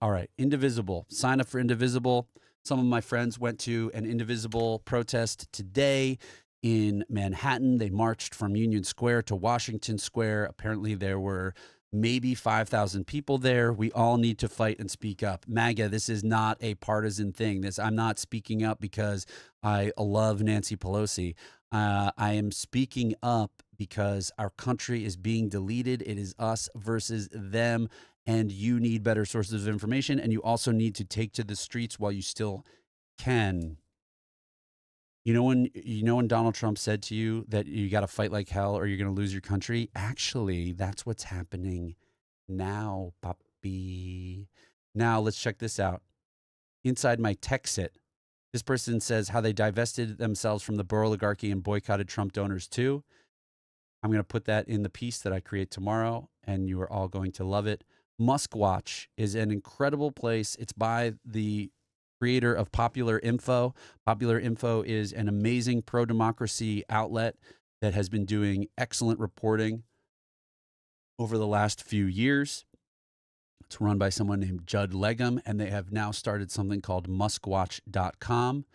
[SPEAKER 2] All right, Indivisible. Sign up for Indivisible. Some of my friends went to an Indivisible protest today in Manhattan. They marched from Union Square to Washington Square. Apparently there were maybe 5,000 people there. We all need to fight and speak up. MAGA, this is not a partisan thing. I'm not speaking up because I love Nancy Pelosi. I am speaking up because our country is being deleted. It is us versus them, and you need better sources of information, and you also need to take to the streets while you still can. You know when Donald Trump said to you that you got to fight like hell or you're going to lose your country? Actually, that's what's happening now, papi. Now, let's check this out. Inside my Texit, this person says how they divested themselves from the Burr oligarchy and boycotted Trump donors too. I'm going to put that in the piece that I create tomorrow, and you are all going to love it. Musk Watch is an incredible place. It's by the creator of Popular Info. Popular Info is an amazing pro-democracy outlet that has been doing excellent reporting over the last few years. It's run by someone named Judd Legum, and they have now started something called muskwatch.com.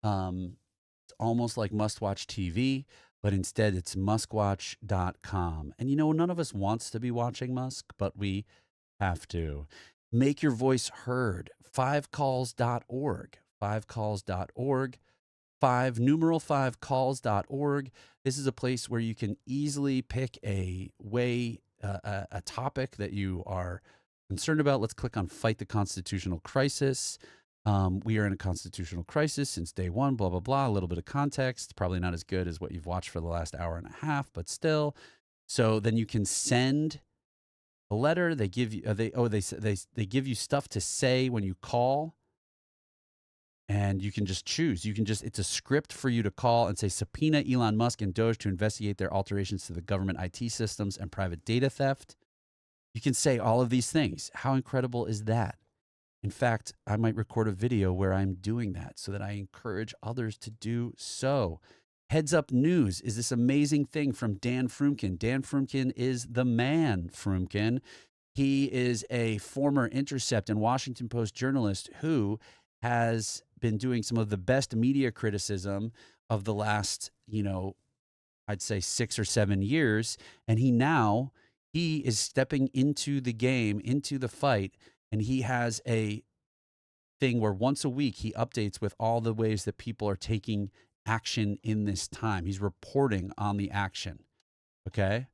[SPEAKER 2] It's almost like Mustwatch TV, but instead it's muskwatch.com. And none of us wants to be watching Musk, but we have to. Make your voice heard. 5calls.org. 5calls.org. 5calls.org. This is a place where you can easily pick a topic that you are concerned about. Let's click on Fight the Constitutional Crisis. We are in a constitutional crisis since day one, blah, blah, blah. A little bit of context. Probably not as good as what you've watched for the last hour and a half, but still. So then you can send a letter. They give you they give you stuff to say when you call, and you can just choose. It's a script for you to call and say, subpoena Elon Musk and Doge to investigate their alterations to the government IT systems and private data theft. You can say all of these things. How incredible is that? In fact, I might record a video where I'm doing that so that I encourage others to do so. Heads Up News is this amazing thing from Dan Frumkin. Dan Frumkin is the man, Frumkin. He is a former Intercept and Washington Post journalist who has been doing some of the best media criticism of the last, I'd say 6 or 7 years. And he is stepping into the game, into the fight, and he has a thing where once a week he updates with all the ways that people are taking action in this time. He's reporting on the action. Okay?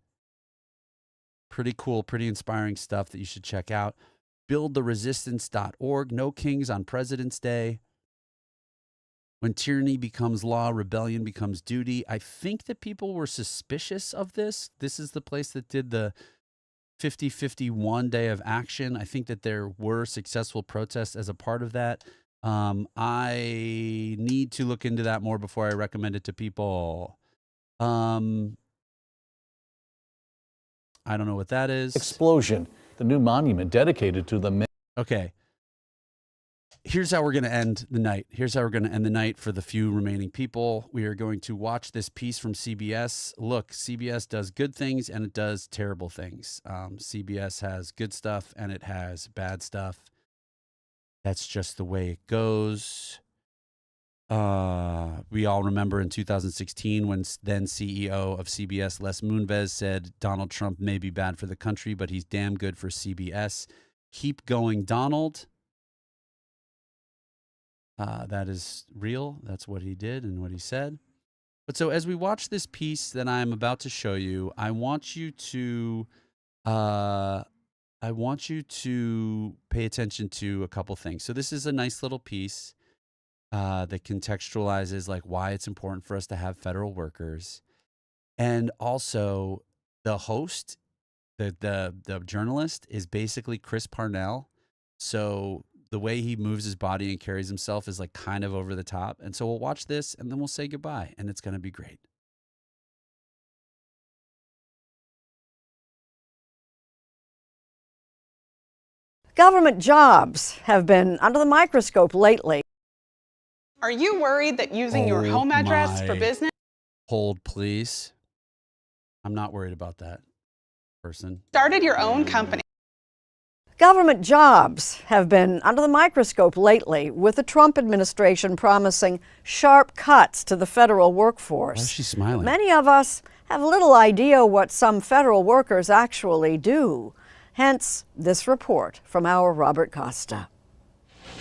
[SPEAKER 2] Pretty cool, pretty inspiring stuff that you should check out. BuildTheResistance.org. No kings on President's Day. When tyranny becomes law, rebellion becomes duty. I think that people were suspicious of this. This is the place that did the 50-51 day of action. I think that there were successful protests as a part of that. I need to look into that more before I recommend it to people. I don't know what that is.
[SPEAKER 9] Explosion, the new monument dedicated to the men.
[SPEAKER 2] Okay. Here's how we're going to end the night. Here's how we're going to end the night for the few remaining people. We are going to watch this piece from CBS. Look, CBS does good things and it does terrible things. CBS has good stuff and it has bad stuff. That's just the way it goes. We all remember in 2016 when then CEO of CBS, Les Moonves, said Donald Trump may be bad for the country, but he's damn good for CBS. Keep going, Donald. That is real. That's what he did and what he said. But so as we watch this piece that I'm about to show you, I want you to pay attention to a couple things. So this is a nice little piece that contextualizes like why it's important for us to have federal workers. And also the host, the journalist is basically Chris Parnell. So the way he moves his body and carries himself is like kind of over the top. And so we'll watch this and then we'll say goodbye and it's going to be great.
[SPEAKER 10] Government jobs have been under the microscope lately.
[SPEAKER 11] Are you worried that using your home address for business?
[SPEAKER 2] Hold, please. I'm not worried about that person.
[SPEAKER 11] Started your own company.
[SPEAKER 10] Government jobs have been under the microscope lately, with the Trump administration promising sharp cuts to the federal workforce.
[SPEAKER 2] Why is she smiling?
[SPEAKER 10] Many of us have little idea what some federal workers actually do. Hence, this report from our Robert Costa.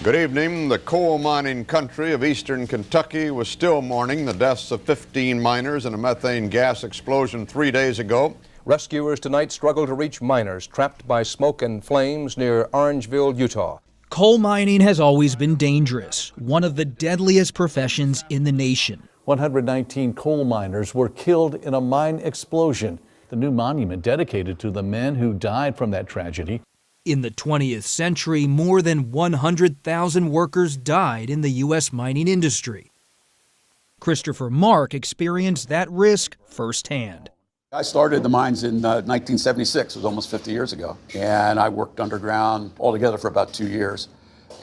[SPEAKER 12] Good evening. The coal mining country of eastern Kentucky was still mourning the deaths of 15 miners in a methane gas explosion 3 days ago.
[SPEAKER 13] Rescuers tonight struggle to reach miners trapped by smoke and flames near Orangeville, Utah.
[SPEAKER 14] Coal mining has always been dangerous, one of the deadliest professions in the nation.
[SPEAKER 9] 119 coal miners were killed in a mine explosion. The new monument dedicated to the men who died from that tragedy.
[SPEAKER 14] In the 20th century, more than 100,000 workers died in the U.S. mining industry. Christopher Mark experienced that risk firsthand.
[SPEAKER 15] I started the mines in 1976, it was almost 50 years ago, and I worked underground altogether for about 2 years.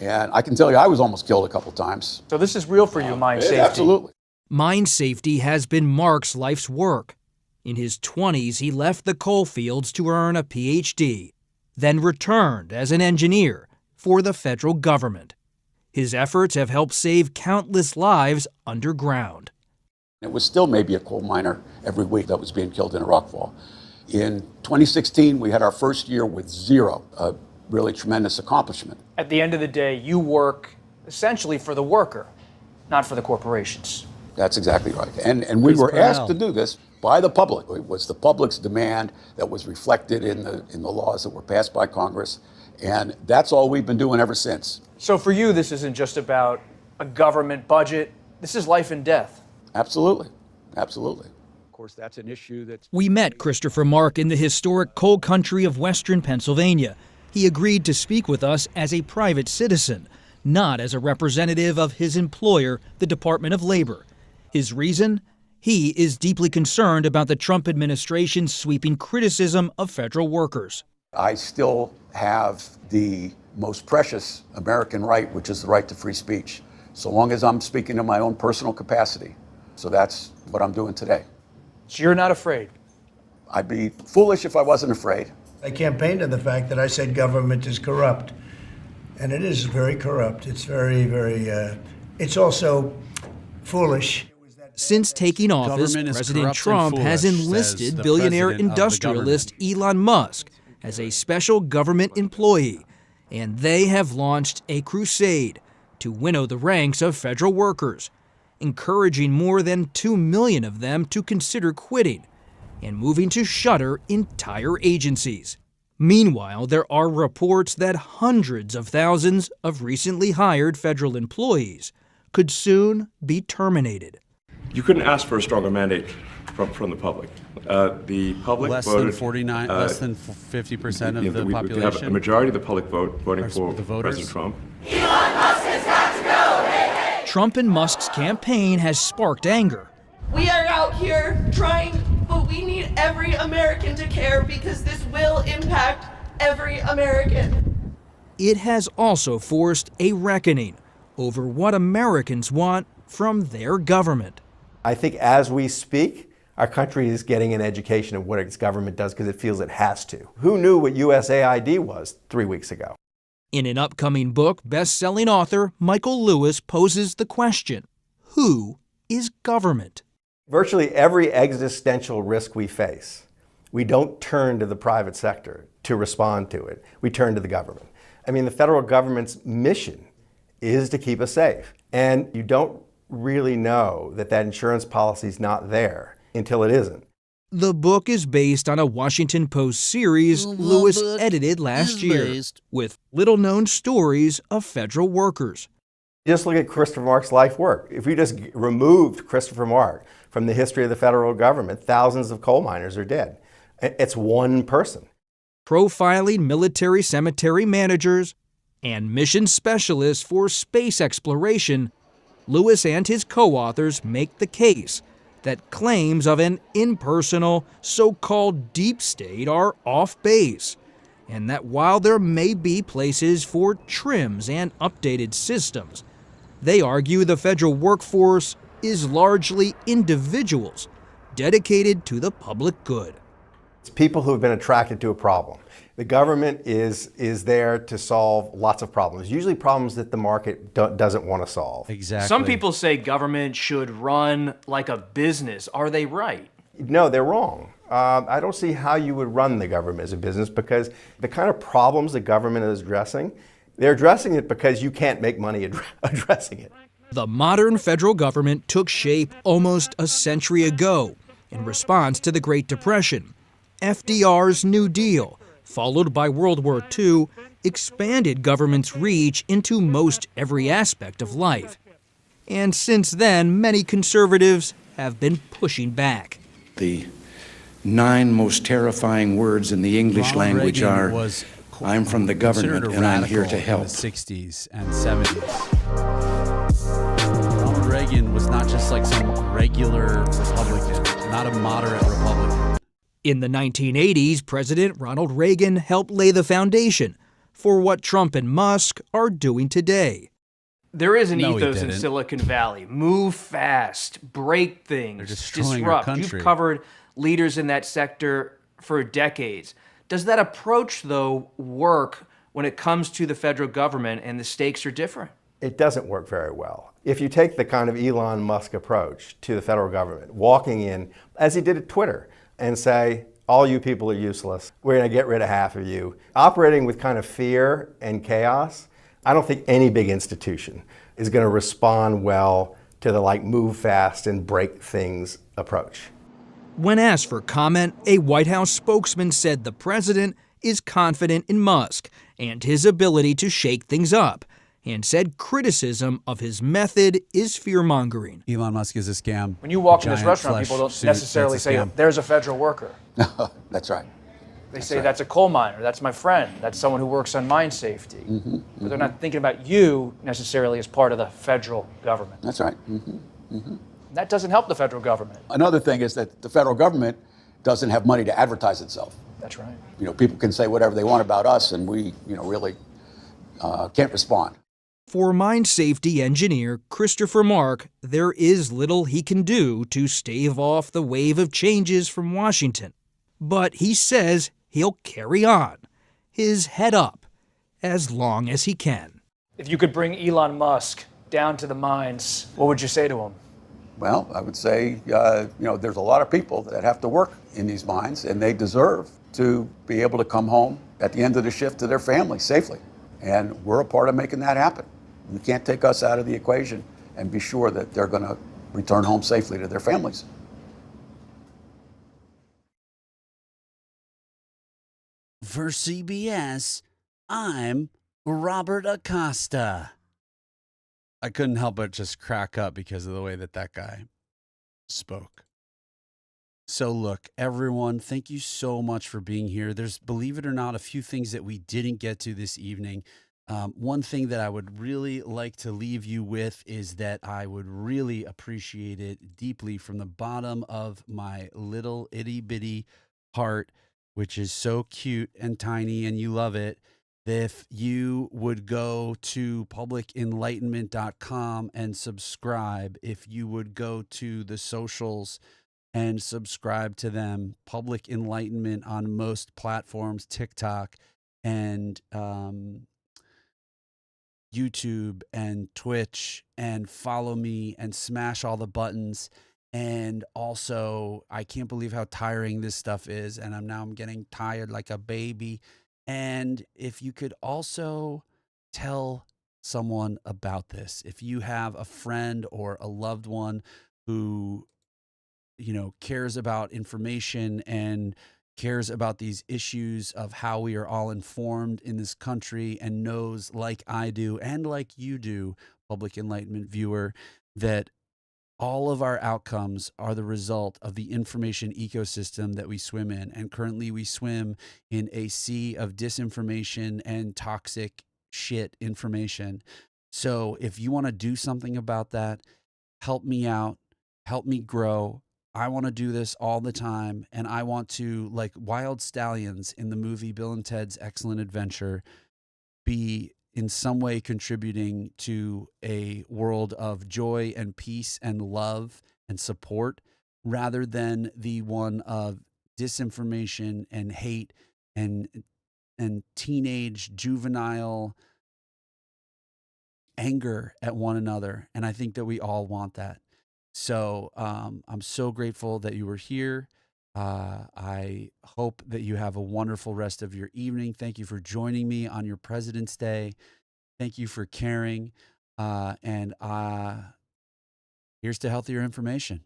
[SPEAKER 15] And I can tell you, I was almost killed a couple times.
[SPEAKER 16] So this is real for you, mine safety?
[SPEAKER 15] Absolutely.
[SPEAKER 14] Mine safety has been Mark's life's work. In his 20s, he left the coal fields to earn a PhD, then returned as an engineer for the federal government. His efforts have helped save countless lives underground.
[SPEAKER 15] It was still maybe a coal miner every week that was being killed in a rockfall. In 2016, we had our first year with zero, a really tremendous accomplishment.
[SPEAKER 16] At the end of the day, you work essentially for the worker, not for the corporations.
[SPEAKER 15] That's exactly right. And we were asked to do this by the public. It was the public's demand that was reflected in the laws that were passed by Congress. And that's all we've been doing ever since.
[SPEAKER 16] So for you, this isn't just about a government budget. This is life and death.
[SPEAKER 15] Absolutely. Absolutely. Of course, that's an issue that's...
[SPEAKER 14] We met Christopher Mark in the historic coal country of western Pennsylvania. He agreed to speak with us as a private citizen, not as a representative of his employer, the Department of Labor. His reason? He is deeply concerned about the Trump administration's sweeping criticism of federal workers.
[SPEAKER 15] I still have the most precious American right, which is the right to free speech, so long as I'm speaking in my own personal capacity. So that's what I'm doing today.
[SPEAKER 16] So you're not afraid?
[SPEAKER 15] I'd be foolish if I wasn't afraid.
[SPEAKER 17] I campaigned on the fact that I said government is corrupt. And it is very corrupt. It's very, very, it's also foolish.
[SPEAKER 14] Since taking office, President Trump has enlisted billionaire industrialist Elon Musk as a special government employee, and they have launched a crusade to winnow the ranks of federal workers, encouraging more than 2 million of them to consider quitting and moving to shutter entire agencies. Meanwhile, there are reports that hundreds of thousands of recently hired federal employees could soon be terminated.
[SPEAKER 18] You couldn't ask for a stronger mandate from the public. The public
[SPEAKER 2] less
[SPEAKER 18] voted,
[SPEAKER 2] than 49, less than 50% of the population.
[SPEAKER 18] We have a majority of the public voting for President Trump.
[SPEAKER 14] Trump and Musk's campaign has sparked anger.
[SPEAKER 19] We are out here trying, but we need every American to care because this will impact every American.
[SPEAKER 14] It has also forced a reckoning over what Americans want from their government.
[SPEAKER 20] I think as we speak, our country is getting an education of what its government does because it feels it has to. Who knew what USAID was 3 weeks ago?
[SPEAKER 14] In an upcoming book, best-selling author Michael Lewis poses the question, who is government?
[SPEAKER 20] Virtually every existential risk we face, we don't turn to the private sector to respond to it. We turn to the government. I mean, the federal government's mission is to keep us safe. And you don't really know that insurance policy is not there until it isn't.
[SPEAKER 14] The book is based on a Washington Post series Lewis edited last year with little-known stories of federal workers.
[SPEAKER 20] Just look at Christopher Mark's life work. If we just removed Christopher Mark from the history of the federal government, thousands of coal miners are dead. It's one person.
[SPEAKER 14] Profiling military cemetery managers and mission specialists for space exploration, Lewis and his co-authors make the case that claims of an impersonal, so-called deep state are off base, and that while there may be places for trims and updated systems, they argue the federal workforce is largely individuals dedicated to the public good.
[SPEAKER 20] It's people who have been attracted to a problem. The government is there to solve lots of problems, usually problems that the market doesn't want to solve.
[SPEAKER 2] Exactly.
[SPEAKER 16] Some people say government should run like a business. Are they right?
[SPEAKER 20] No, they're wrong. I don't see how you would run the government as a business because the kind of problems the government is addressing, they're addressing it because you can't make money addressing it.
[SPEAKER 14] The modern federal government took shape almost a century ago in response to the Great Depression. FDR's New Deal, followed by World War II, expanded government's reach into most every aspect of life. And since then, many conservatives have been pushing back.
[SPEAKER 21] The 9 most terrifying words in the English language are, I'm from the government and I'm here to help.
[SPEAKER 2] In the 60s and 70s. Ronald Reagan was not just like some regular Republican, not a moderate Republican.
[SPEAKER 14] In the 1980s, President Ronald Reagan helped lay the foundation for what Trump and Musk are doing today.
[SPEAKER 16] There is an ethos in Silicon Valley. Move fast, break things, disrupt. You've covered leaders in that sector for decades. Does that approach, though, work when it comes to the federal government and the stakes are different?
[SPEAKER 20] It doesn't work very well. If you take the kind of Elon Musk approach to the federal government, walking in, as he did at Twitter, and say, all you people are useless, we're going to get rid of half of you, operating with kind of fear and chaos, I don't think any big institution is going to respond well to the move fast and break things approach.
[SPEAKER 14] When asked for comment, a White House spokesman said the president is confident in Musk and his ability to shake things up, and said criticism of his method is fear-mongering.
[SPEAKER 2] Elon Musk is a scam.
[SPEAKER 16] When you walk in this restaurant, people don't necessarily say, there's a federal worker.
[SPEAKER 15] That's right.
[SPEAKER 16] They say, that's a coal miner, that's my friend, that's someone who works on mine safety. But they're not thinking about you necessarily as part of the federal government.
[SPEAKER 15] That's right.
[SPEAKER 16] That doesn't help the federal government.
[SPEAKER 15] Another thing is that the federal government doesn't have money to advertise itself.
[SPEAKER 16] That's right.
[SPEAKER 15] People can say whatever they want about us, and we, really can't respond.
[SPEAKER 14] For mine safety engineer Christopher Mark, there is little he can do to stave off the wave of changes from Washington. But he says he'll carry on, his head up, as long as he can.
[SPEAKER 16] If you could bring Elon Musk down to the mines, what would you say to him?
[SPEAKER 15] Well, I would say, there's a lot of people that have to work in these mines, and they deserve to be able to come home at the end of the shift to their family safely. And we're a part of making that happen. You can't take us out of the equation and be sure that they're going to return home safely to their families.
[SPEAKER 2] For CBS, I'm Robert Acosta. I couldn't help but just crack up because of the way that guy spoke. So look, everyone, thank you so much for being here. There's, believe it or not, a few things that we didn't get to this evening. One thing that I would really like to leave you with is that I would really appreciate it deeply from the bottom of my little itty bitty heart, which is so cute and tiny and you love it, if you would go to publicenlightenment.com and subscribe, if you would go to the socials and subscribe to them, Public Enlightenment on most platforms, TikTok and YouTube and Twitch, and follow me and smash all the buttons. And also, I can't believe how tiring this stuff is. And I'm getting tired like a baby. And if you could also tell someone about this, if you have a friend or a loved one who, cares about information and cares about these issues of how we are all informed in this country and knows, like I do and like you do, Public Enlightenment viewer, that all of our outcomes are the result of the information ecosystem that we swim in. And currently we swim in a sea of disinformation and toxic shit information. So if you want to do something about that, help me out, help me grow. I want to do this all the time. And I want to, like wild stallions in the movie Bill and Ted's Excellent Adventure, be in some way contributing to a world of joy and peace and love and support, rather than the one of disinformation and hate and teenage juvenile anger at one another. And I think that we all want that. So I'm so grateful that you were here. I hope that you have a wonderful rest of your evening. Thank you for joining me on your President's Day. Thank you for caring. And here's to healthier information.